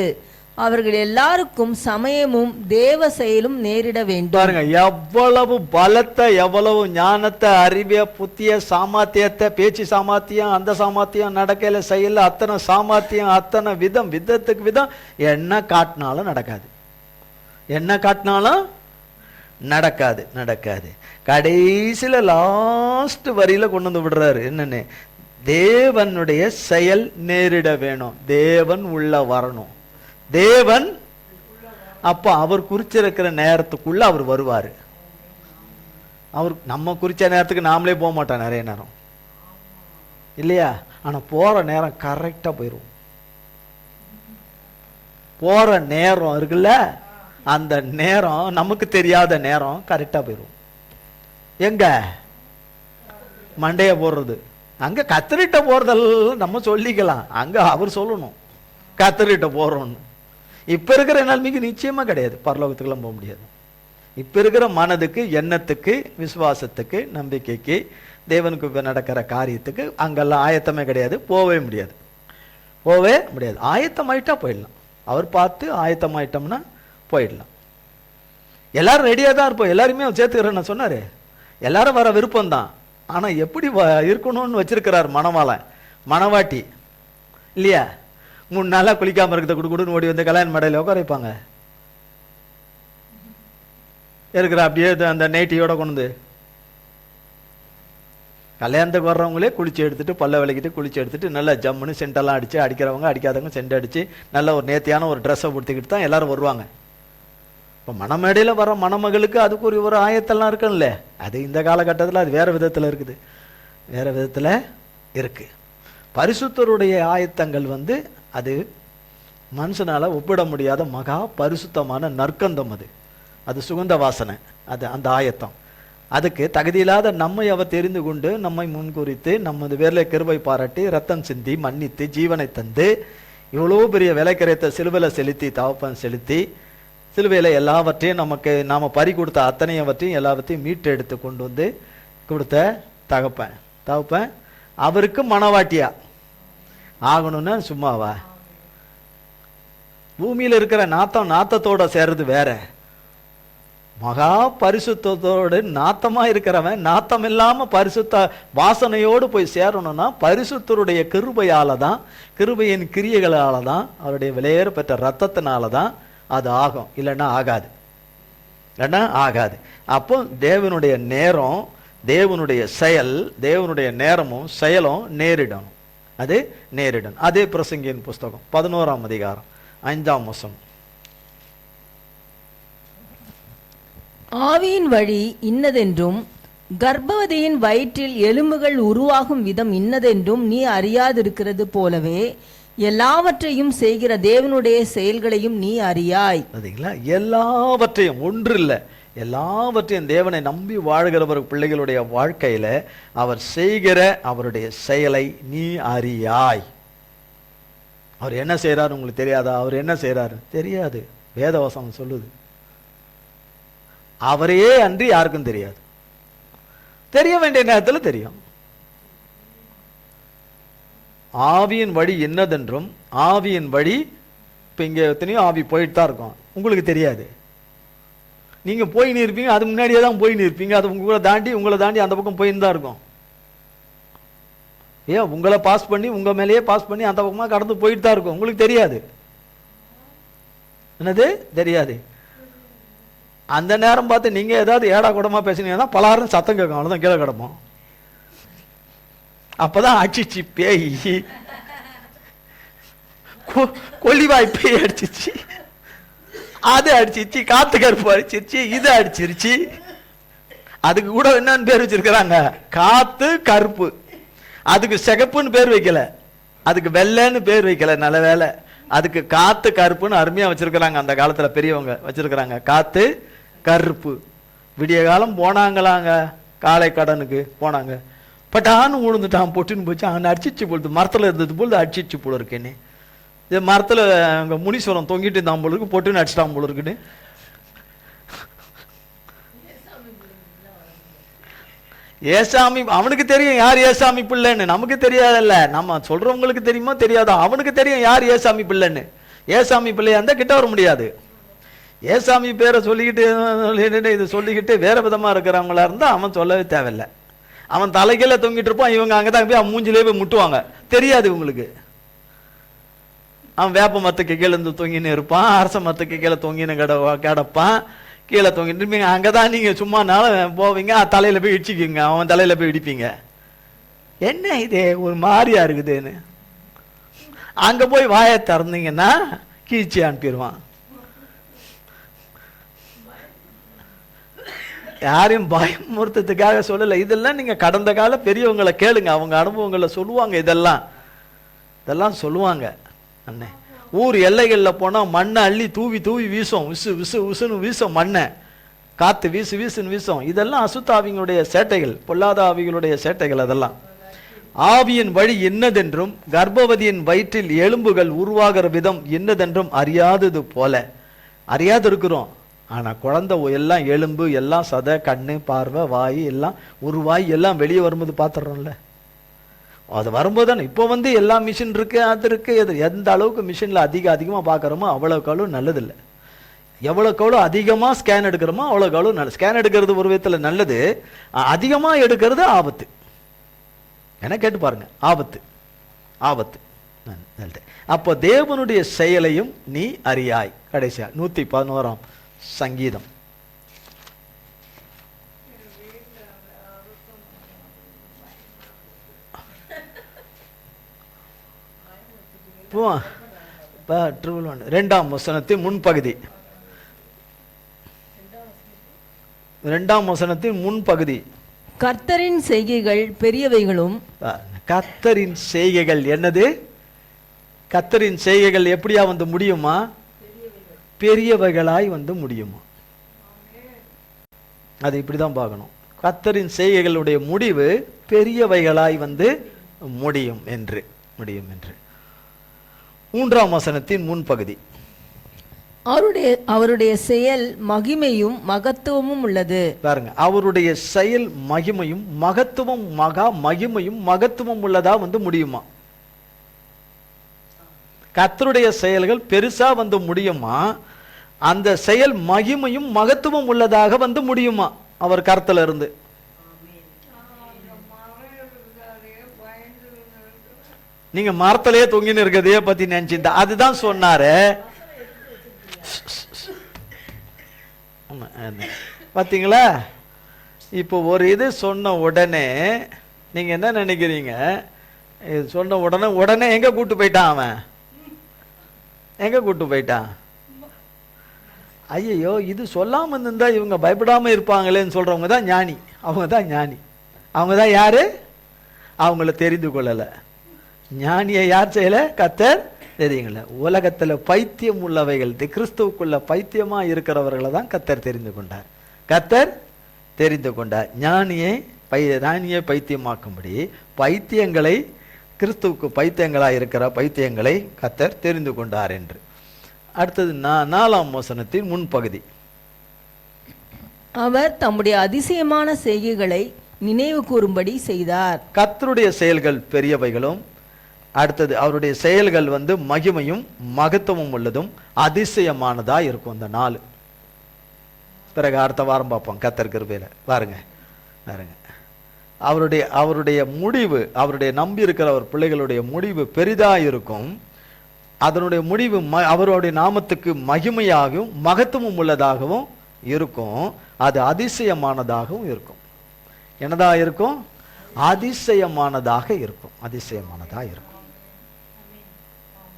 அவர்கள் எல்லாருக்கும் சமயமும் தேவ செயலும் நேரிட வேண்டும். பாருங்க, எவ்வளவு பலத்தை, எவ்வளவு ஞானத்தை, அறிவிய, புத்திய, சாமர்த்தியத்தை, பேச்சு சாமர்த்தியம், அந்த சாமர்த்தியம், நடக்கையில செயல அத்தனை சாமர்த்தியம், அத்தனை விதம், விதத்துக்கு விதம், என்ன காட்டினாலும் நடக்காது, என்ன காட்டினாலும் நடக்காது, நடக்காது. கடைசியில லாஸ்ட் வரியில கொண்டு வந்து விடுறாரு என்னன்னு, தேவனுடைய செயல் நேரிட வேணும், தேவன் உள்ள வரணும், தேவன். அப்ப அவர் குறிச்சிருக்கிற நேரத்துக்குள்ள அவர் வருவாரு. அவர் நம்ம குறிச்ச நேரத்துக்கு நாமளே போக மாட்டோம் நிறைய நேரம் இல்லையா? ஆனா போற நேரம் கரெக்டா போயிரும். போற நேரம் இருக்குல்ல, அந்த நேரம் நமக்கு தெரியாத நேரம் கரெக்டா போயிரும். எங்க மண்டைய போடுறது, அங்க கத்தரிட்ட போறதெல்லாம் நம்ம சொல்லிக்கலாம், அங்க அவர் சொல்லணும் கத்தரிட்ட போறோம்னு. இப்ப இருக்கிற நிலைமைக்கு நிச்சயமா கிடையாது, பரலோகத்துக்கெல்லாம் போக முடியாது. இப்ப இருக்கிற மனதுக்கு, எண்ணத்துக்கு, விசுவாசத்துக்கு, நம்பிக்கைக்கு, தேவனுக்கு நடக்கிற காரியத்துக்கு அங்கெல்லாம் ஆயத்தமே கிடையாது, போவே முடியாது, போவே முடியாது. ஆயத்தமாயிட்டா போயிடலாம், அவர் பார்த்து ஆயத்தமாயிட்டோம்னா போயிடலாம். எல்லாரும் ரெடியா தான் இருப்போம், எல்லாருமே சேர்த்துக்கிறேன்னு சொன்னாரு. எல்லாரும் வர விருப்பம் தான், ஆனா எப்படி இருக்கணும்னு வச்சிருக்கிறார் மணவாளன் மணவாட்டி இல்லையா? 3 நாளா குளிக்காம இருக்கிறத குடுன்னு ஓடி வந்து கல்யாண மேடையில உட்கார வைப்பாங்க. இருக்கிற அப்படியே அந்த நைட்டியோட கொண்டு கல்யாணத்துக்கு வர்றவங்களே குளிச்சு எடுத்துட்டு, பல்ல விளக்கிட்டு, குளிச்சு எடுத்துட்டு, நல்லா ஜம்முன்னு சென்டெல்லாம் அடிச்சு, அடிக்கிறவங்க அடிக்காதவங்க சென்ட் அடிச்சு, நல்ல ஒரு நேர்த்தியான ஒரு ட்ரெஸ்ஸை கொடுத்துக்கிட்டு தான் எல்லாரும் வருவாங்க. இப்போ மணமேடையில வர மணமகளுக்கு அதுக்கு ஒரு ஆயத்தெல்லாம் இருக்குல்ல, அது இந்த காலகட்டத்தில் அது வேற விதத்துல இருக்குது, வேற விதத்துல இருக்கு. பரிசுத்தருடைய ஆயத்தங்கள் அது மனுஷனால ஒப்பிட முடியாத மகா பரிசுத்தமான நற்கந்தம். அது சுகந்த வாசனை, அது அந்த ஆயத்தம். அதுக்கு தகுதியில்லாத நம்மை அவர் தெரிந்து கொண்டு, நம்மை முன்குறித்து, நமது பேர்ல கிருபை பாராட்டி, ரத்தம் சிந்தி, மன்னித்து, ஜீவனை தந்து, இவ்வளோ பெரிய விலை கரைத்த சிலுவையில செலுத்தி, தகப்பன் செலுத்தி, சிலுவையில எல்லாவற்றையும் நமக்கு நாம பறி கொடுத்த அத்தனையவற்றையும் எல்லாவற்றையும் மீட்டு எடுத்து கொண்டு வந்து கொடுத்த தகப்பன் அவருக்கு மனவாட்டியா ஆகணும்னா சும்மாவா? பூமியில இருக்கிற நாத்தத்தோட சேர்றது வேற, மகா பரிசுத்தோடு நாத்தமா இருக்கிறவன் நாத்தம் இல்லாம பரிசுத்த வாசனையோடு போய் சேரணும்னா பரிசுத்தருடைய கிருபையால தான், கிருபையின் கிரியைகளால தான், அவருடைய விலையேற பெற்ற ரத்தத்தினால தான் அது ஆகும், இல்லைன்னா ஆகாது, இல்லைன்னா ஆகாது. அப்போ தேவனுடைய நேரம், தேவனுடைய செயல், தேவனுடைய நேரமும் செயலும் நேரிடணும், அது நேரிடணும். அதே பிரசங்கியின் புஸ்தகம் 11ஆம் அதிகாரம் 5ஆம் வசனம். ஆவியின் வழி இன்னதென்றும் கர்ப்பவதியின் வயிற்றில் எலும்புகள் உருவாகும் விதம் இன்னதென்றும் நீ அறியாதிருக்கிறது போலவே எல்லாவற்றையும் செய்கிற தேவனுடைய செயல்களையும் நீ அறியாய். பார்த்தீங்களா? எல்லாவற்றையும், ஒன்று இல்லை, எல்லாவற்றையும் தேவனை நம்பி வாழ்கிறவர் பிள்ளைகளுடைய வாழ்க்கையில அவர் செய்கிற அவருடைய செயலை நீ அறியாய். அவர் என்ன செய்யறாரு உங்களுக்கு தெரியாதா? அவர் என்ன செய்யறாரு தெரியாது, வேதவசனம் சொல்லுது. அவரையே அன்றி யாருக்கும் தெரியாது, தெரிய வேண்டிய நேரத்தில் தெரியும். ஆவியின் வழி என்னதென்றும் ஆவியின் வழி இப்போ இங்கே எத்தனையோ ஆவி போயிட்டு தான் இருக்கும், உங்களுக்கு தெரியாது. நீங்கள் போயின்னு இருப்பீங்க, அது முன்னாடியே தான் போயின்னு இருப்பீங்க, அது உங்களை தாண்டி அந்த பக்கம் போயின்னு தான் இருக்கும். ஏன் உங்களை பாஸ் பண்ணி உங்கள் மேலேயே பாஸ் பண்ணி அந்த பக்கமாக கடந்து போயிட்டு தான் இருக்கும், உங்களுக்கு தெரியாது. என்னது தெரியாது. அந்த நேரம் பார்த்து நீங்கள் ஏதாவது ஏடா கூடமா பேசுனீங்கன்னா பலாரும் சத்தம் கேட்கும், அவ்வளோதான் கீழே கிடப்போம். அப்போதான் அடிச்சிச்சு பேய், கொல்லிவாய் பேய் அடிச்சிச்சு, அது அடிச்சிச்சு, காத்து கருப்பு அடிச்சிருச்சு, இது அடிச்சிருச்சு. அதுக்கு கூட என்னன்னு பேர் வச்சிருக்கிறாங்க, காத்து கருப்பு. அதுக்கு சிகப்புன்னு பேர் வைக்கல, அதுக்கு வெள்ளைன்னு பேர் வைக்கல, நல்ல வேலை. அதுக்கு காத்து கருப்புன்னு அருமையா வச்சிருக்கிறாங்க, அந்த காலத்துல பெரியவங்க வச்சிருக்கிறாங்க, காத்து கருப்பு. விடிய காலம் போனாங்களாங்க, காலை கடனுக்கு போனாங்க, பட்டான்னு உழுந்துட்டான், பொட்டுன்னு போச்சு. அவன் அடிச்சிச்சு பொழுது, மரத்துல இருந்தது பொழுது அடிச்சிச்சு போல இருக்குன்னு. இது மரத்துல அங்க முனீஸ்வரம் தொங்கிட்டு இருந்தான் போல இருக்கு, பொட்டுன்னு அடிச்சிட்டான் போல இருக்குன்னு. ஏசாமி அவனுக்கு தெரியும் யார் ஏசாமி பிள்ளைன்னு, நமக்கு தெரியாதல்ல. நம்ம சொல்றவங்களுக்கு தெரியுமோ தெரியாதோ, அவனுக்கு தெரியும் யார் ஏசாமி பிள்ளைன்னு. ஏசாமி பிள்ளையா இருந்தா கிட்ட வர முடியாது. ஏசாமி பேரை சொல்லிக்கிட்டு இது சொல்லிக்கிட்டு வேற விதமா இருக்கிறவங்களா இருந்தா அவன் சொல்லவே தேவையில்லை. அவன் தலைகீழ தொங்கிட்டு இருப்பான், இவங்க அங்கதான் போய் அவன் மூஞ்சிலே போய் முட்டுவாங்க, தெரியாது இவங்களுக்கு. அவன் வேப்ப மரத்துக்கு கீழே இருந்து தொங்கின்னு இருப்பான், அரச மரத்துக்கு கீழே தொங்கின்னு கிடப்பான், கீழே தொங்கிட்டு இருப்பீங்க. அங்கதான் நீங்க சும்மானாலும் போவீங்க, தலையில போய் இடிச்சிக்குங்க, அவன் தலையில போய் இடிப்பீங்க. என்ன இது ஒரு மாதிரியா இருக்குதுன்னு அங்க போய் வாயை திறந்தீங்கன்னா கீழ்ச்சி அனுப்பிடுவான். யாரையும் பயமுறுத்ததுக்காக சொல்லல, இதெல்லாம் நீங்க கடந்த கால பெரியவங்களை கேளுங்க, அவங்க அனுபவங்களை சொல்லுவாங்க. இதெல்லாம் சொல்லுவாங்க. அண்ணே ஊர் எல்லைகளில் போனா மண்ணை அள்ளி தூவி தூவி வீசும், விசு விசு விசுன்னு வீசும், மண்ணை காத்து வீசு வீசுன்னு வீசும். இதெல்லாம் அசுத்த ஆவிகளுடைய சேட்டைகள், பொல்லாத ஆவிகளுடைய சேட்டைகள். அதெல்லாம் ஆவியின் வழி என்னதென்றும் கர்ப்பவதியின் வயிற்றில் எலும்புகள் உருவாகிற விதம் என்னதென்றும் அறியாதது போல. அறியாது இருக்கிறோம், ஆனா குழந்தை எல்லாம் எலும்பு, எல்லாம் சதை, கண்ணு, பார்வை, வாய் எல்லாம் உருவாய் எல்லாம் வெளியே வரும்போது பார்த்துடுறோம்ல. அது வரும்போது தானே. இப்போ எல்லா மிஷின் இருக்கு, அது இருக்கு, எந்த அளவுக்கு மிஷின்ல அதிகமா பார்க்குறோமோ அவ்வளோக்கு அவ்வளோ நல்லதில்லை. எவ்வளோக்கு எவ்வளோ அதிகமா ஸ்கேன் எடுக்கிறோமோ அவ்வளோக்கு அவ்வளோ நல்லது. ஸ்கேன் எடுக்கிறது ஒரு விதத்தில் நல்லது, அதிகமா எடுக்கிறது ஆபத்து. என்ன கேட்டு பாருங்க, ஆபத்து ஆபத்து. அப்போ தேவனுடைய செயலையும் நீ அறியாய். கடைசியா 111 சங்கீதம். இரண்டாம் வசனத்தின் முன்பகுதி, இரண்டாம் வசனத்தின் முன்பகுதி. கர்த்தரின் செய்கைகள் பெரியவைகளும். கர்த்தரின் செய்கைகள் என்னது? கர்த்தரின் செய்கைகள் எப்படியா வந்து முடியுமா? பெரியவைகளாய் வந்து முடியுமா? அது இப்படிதான் பார்க்கணும். கர்த்தரின் செய்கைகளுடைய முடிவு பெரியவைகளாய் வந்து முடியும் என்று. மூன்றாம் வசனத்தின் முன்பகுதி. அவருடைய செயல் மகிமையும் மகத்துவமும் உள்ளது. பாருங்க, அவருடைய செயல் மகிமையும் மகத்துவம், மகிமையும் மகத்துவம் உள்ளதா வந்து முடியுமா? கர்த்தருடைய செயல்கள் பெருசா வந்து முடியுமா? அந்த செயல் மகிமையும் மகத்துவம் உள்ளதாக வந்து முடியுமா அவர் கருத்துல இருந்து? நீங்க மரத்திலேயே தொங்கின்னு இருக்கிறதையே பத்தி நினைச்சிருந்தா அதுதான் சொன்னாரு. பாத்தீங்களா? இப்போ ஒரு இது சொன்ன உடனே நீங்க என்ன நினைக்கிறீங்க? சொன்ன உடனே எங்க கூட்டு போயிட்டான் அவன்? எங்க கூட்டு போயிட்டான்? ஐயோ, இது சொல்லாம இருந்தா இவங்க பயப்படாம இருப்பாங்களேன்னு சொல்றவங்க தான் ஞானி. அவங்க தான் ஞானி. அவங்க தான் யாரு? அவங்கள தெரிந்து கொள்ளல. ஞானியை யார் செய்யல? கர்த்தர். தெரியுங்களா? உலகத்துல பைத்தியம் உள்ளவைகள், கிறிஸ்துவுக்குள்ள பைத்தியமா இருக்கிறவர்களை தான் கர்த்தர் தெரிந்து கொண்டார். கர்த்தர் தெரிந்து கொண்டார். ஞானியை பைத்தியமாக்கும்படி பைத்தியங்களை, கிறிஸ்துவுக்கு பைத்தியங்களா இருக்கிற பைத்தியங்களை கர்த்தர் தெரிந்து கொண்டார் என்று. அடுத்தது 4ஆம் வசனத்தின் முன்பகுதி. அவர் தம்முடைய அதிசயமான செய்கைகளை நினைவு கூறும்படி செய்தார். கர்த்தருடைய செயல்கள் பெரியவைகளும் அடுத்தது அவருடைய செயல்கள் மகிமையும் மகத்துவம் உள்ளதும் அதிசயமானதா இருக்கும் அந்த 4. பிறகு அடுத்த வாரம் பார்ப்போம் கர்த்தர் கிருபையில. பாருங்க அவருடைய முடிவு, அவருடைய நம்பி இருக்கிற அவர் பிள்ளைகளுடைய முடிவு பெரிதா இருக்கும். அதனுடைய முடிவு அவருடைய நாமத்துக்கு மகிமையாகவும் மகத்துவம் உள்ளதாகவும் இருக்கும். அது அதிசயமானதாகவும் இருக்கும். என்னதா இருக்கும்? அதிசயமானதாக இருக்கும். அதிசயமானதா இருக்கும்.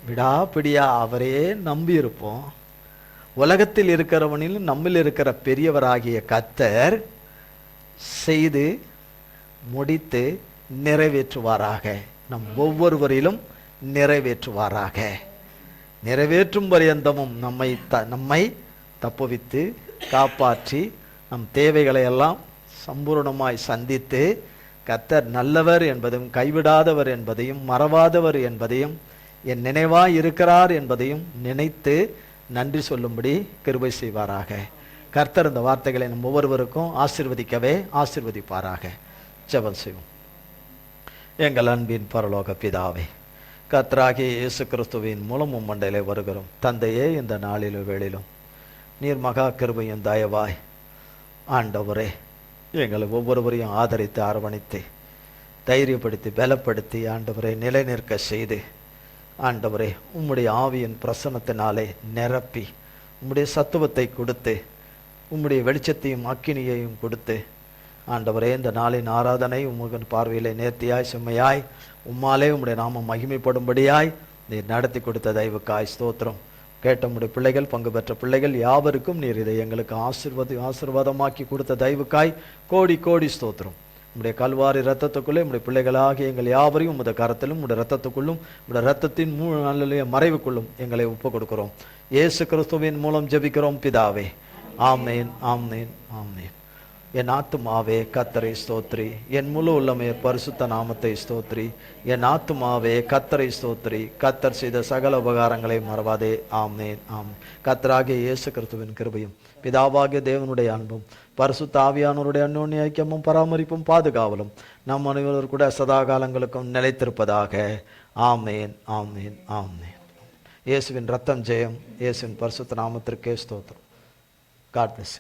விடாப்பிடியா அவரே நம்பி இருப்போம். உலகத்தில் இருக்கிறவனிலும் நம்மில் இருக்கிற பெரியவராகிய கர்த்தர் செய்து முடித்து நிறைவேற்றுவாராக. நம் ஒவ்வொருவரிலும் நிறைவேற்றுவாராக. நிறைவேற்றும் பரியந்தமும் நம்மை தப்புவித்து காப்பாற்றி நம் தேவைகளை எல்லாம் சம்பூர்ணமாய் சந்தித்து கர்த்தர் நல்லவர் என்பதையும் கைவிடாதவர் என்பதையும் மறவாதவர் என்பதையும் என் நினைவாய் இருக்கிறார் என்பதையும் நினைத்து நன்றி சொல்லும்படி கிருபை செய்வாராக. கர்த்தர் இந்த வார்த்தைகளை நம் ஒவ்வொருவருக்கும் ஆசீர்வதிக்கவே ஆசீர்வதிப்பாராக. ஜெபம் செய்வோம். எங்கள் அன்பின் பரலோக பிதாவே, கர்த்தராகிய இயேசு கிறிஸ்துவின் மூலமும் மண்டையிலே வருகிறோம் தந்தையே, இந்த நாளிலும் வேளையிலும் நீர் மகா கிருபையும் தயவாய் ஆண்டவரே எங்களை ஒவ்வொருவரையும் ஆதரித்து அரவணைத்து தைரியப்படுத்தி பலப்படுத்தி ஆண்டவரை நிலை நிற்க செய்து ஆண்டவரே உம்முடைய ஆவியின் பிரசன்னத்தினாலே நிரப்பி உம்முடைய சத்துவத்தை கொடுத்து உம்முடைய வெளிச்சத்தையும் அக்கினியையும் கொடுத்து ஆண்டவரே இந்த நாளின் ஆராதனை உமகன் பார்வையிலே நேர்த்தியாய் செம்மையாய் உம்மாலே உம்முடைய நாமம் மகிமைப்படும்படியாய் நீர் நடத்தி கொடுத்த தயவுக்காய் ஸ்தோத்திரம். கேட்ட உம்முடைய பிள்ளைகள், பங்கு பெற்ற பிள்ளைகள் யாவருக்கும் நீர் இதை எங்களுக்கு ஆசீர்வாதமாக்கி கொடுத்த தயவுக்காய் கோடி கோடி ஸ்தோத்திரம். உம்முடைய கல்வாரி ரத்தத்துக்குள்ளே உம்முடைய பிள்ளைகளாகி எங்கள் யாவரையும் உம்முடைய கரத்திலும் உம்முடைய ரத்தத்துக்குள்ளும் உம்முடைய ரத்தத்தின் மறைவுக்குள்ளும் எங்களை ஒப்பு கொடுக்கிறோம். இயேசு கிறிஸ்துவின் மூலம் ஜெபிக்கிறோம் பிதாவே. ஆமேன், ஆமேன், ஆமேன். என் ஆத்துமாவே கர்த்தரை ஸ்தோத்ரி, என் முழு உள்ளமே பரிசுத்த நாமத்தை ஸ்தோத்ரி. என் ஆத்துமாவே கர்த்தரை ஸ்தோத்ரி, கர்த்தர் செய்த சகல உபகாரங்களை மறவாதே. ஆமேன், ஆமேன். கர்த்தராகிய இயேசு கிறிஸ்துவின் கிருபையும் பிதாவாகிய தேவனுடைய அன்பும் பரிசுத்த ஆவியானவருடைய அந்யோன்ய ஐக்கியமும் பராமரிப்பும் பாதுகாவலும் நம் அனைவரும் கூட சதா காலங்களுக்கும் நிலைத்திருப்பதாக. ஆமேன், ஆமேன், ஆமேன். இயேசுவின் ரத்தம் ஜெயம். இயேசுவின் பரிசுத்த நாமத்திற்கே ஸ்தோத்திரம். God plus.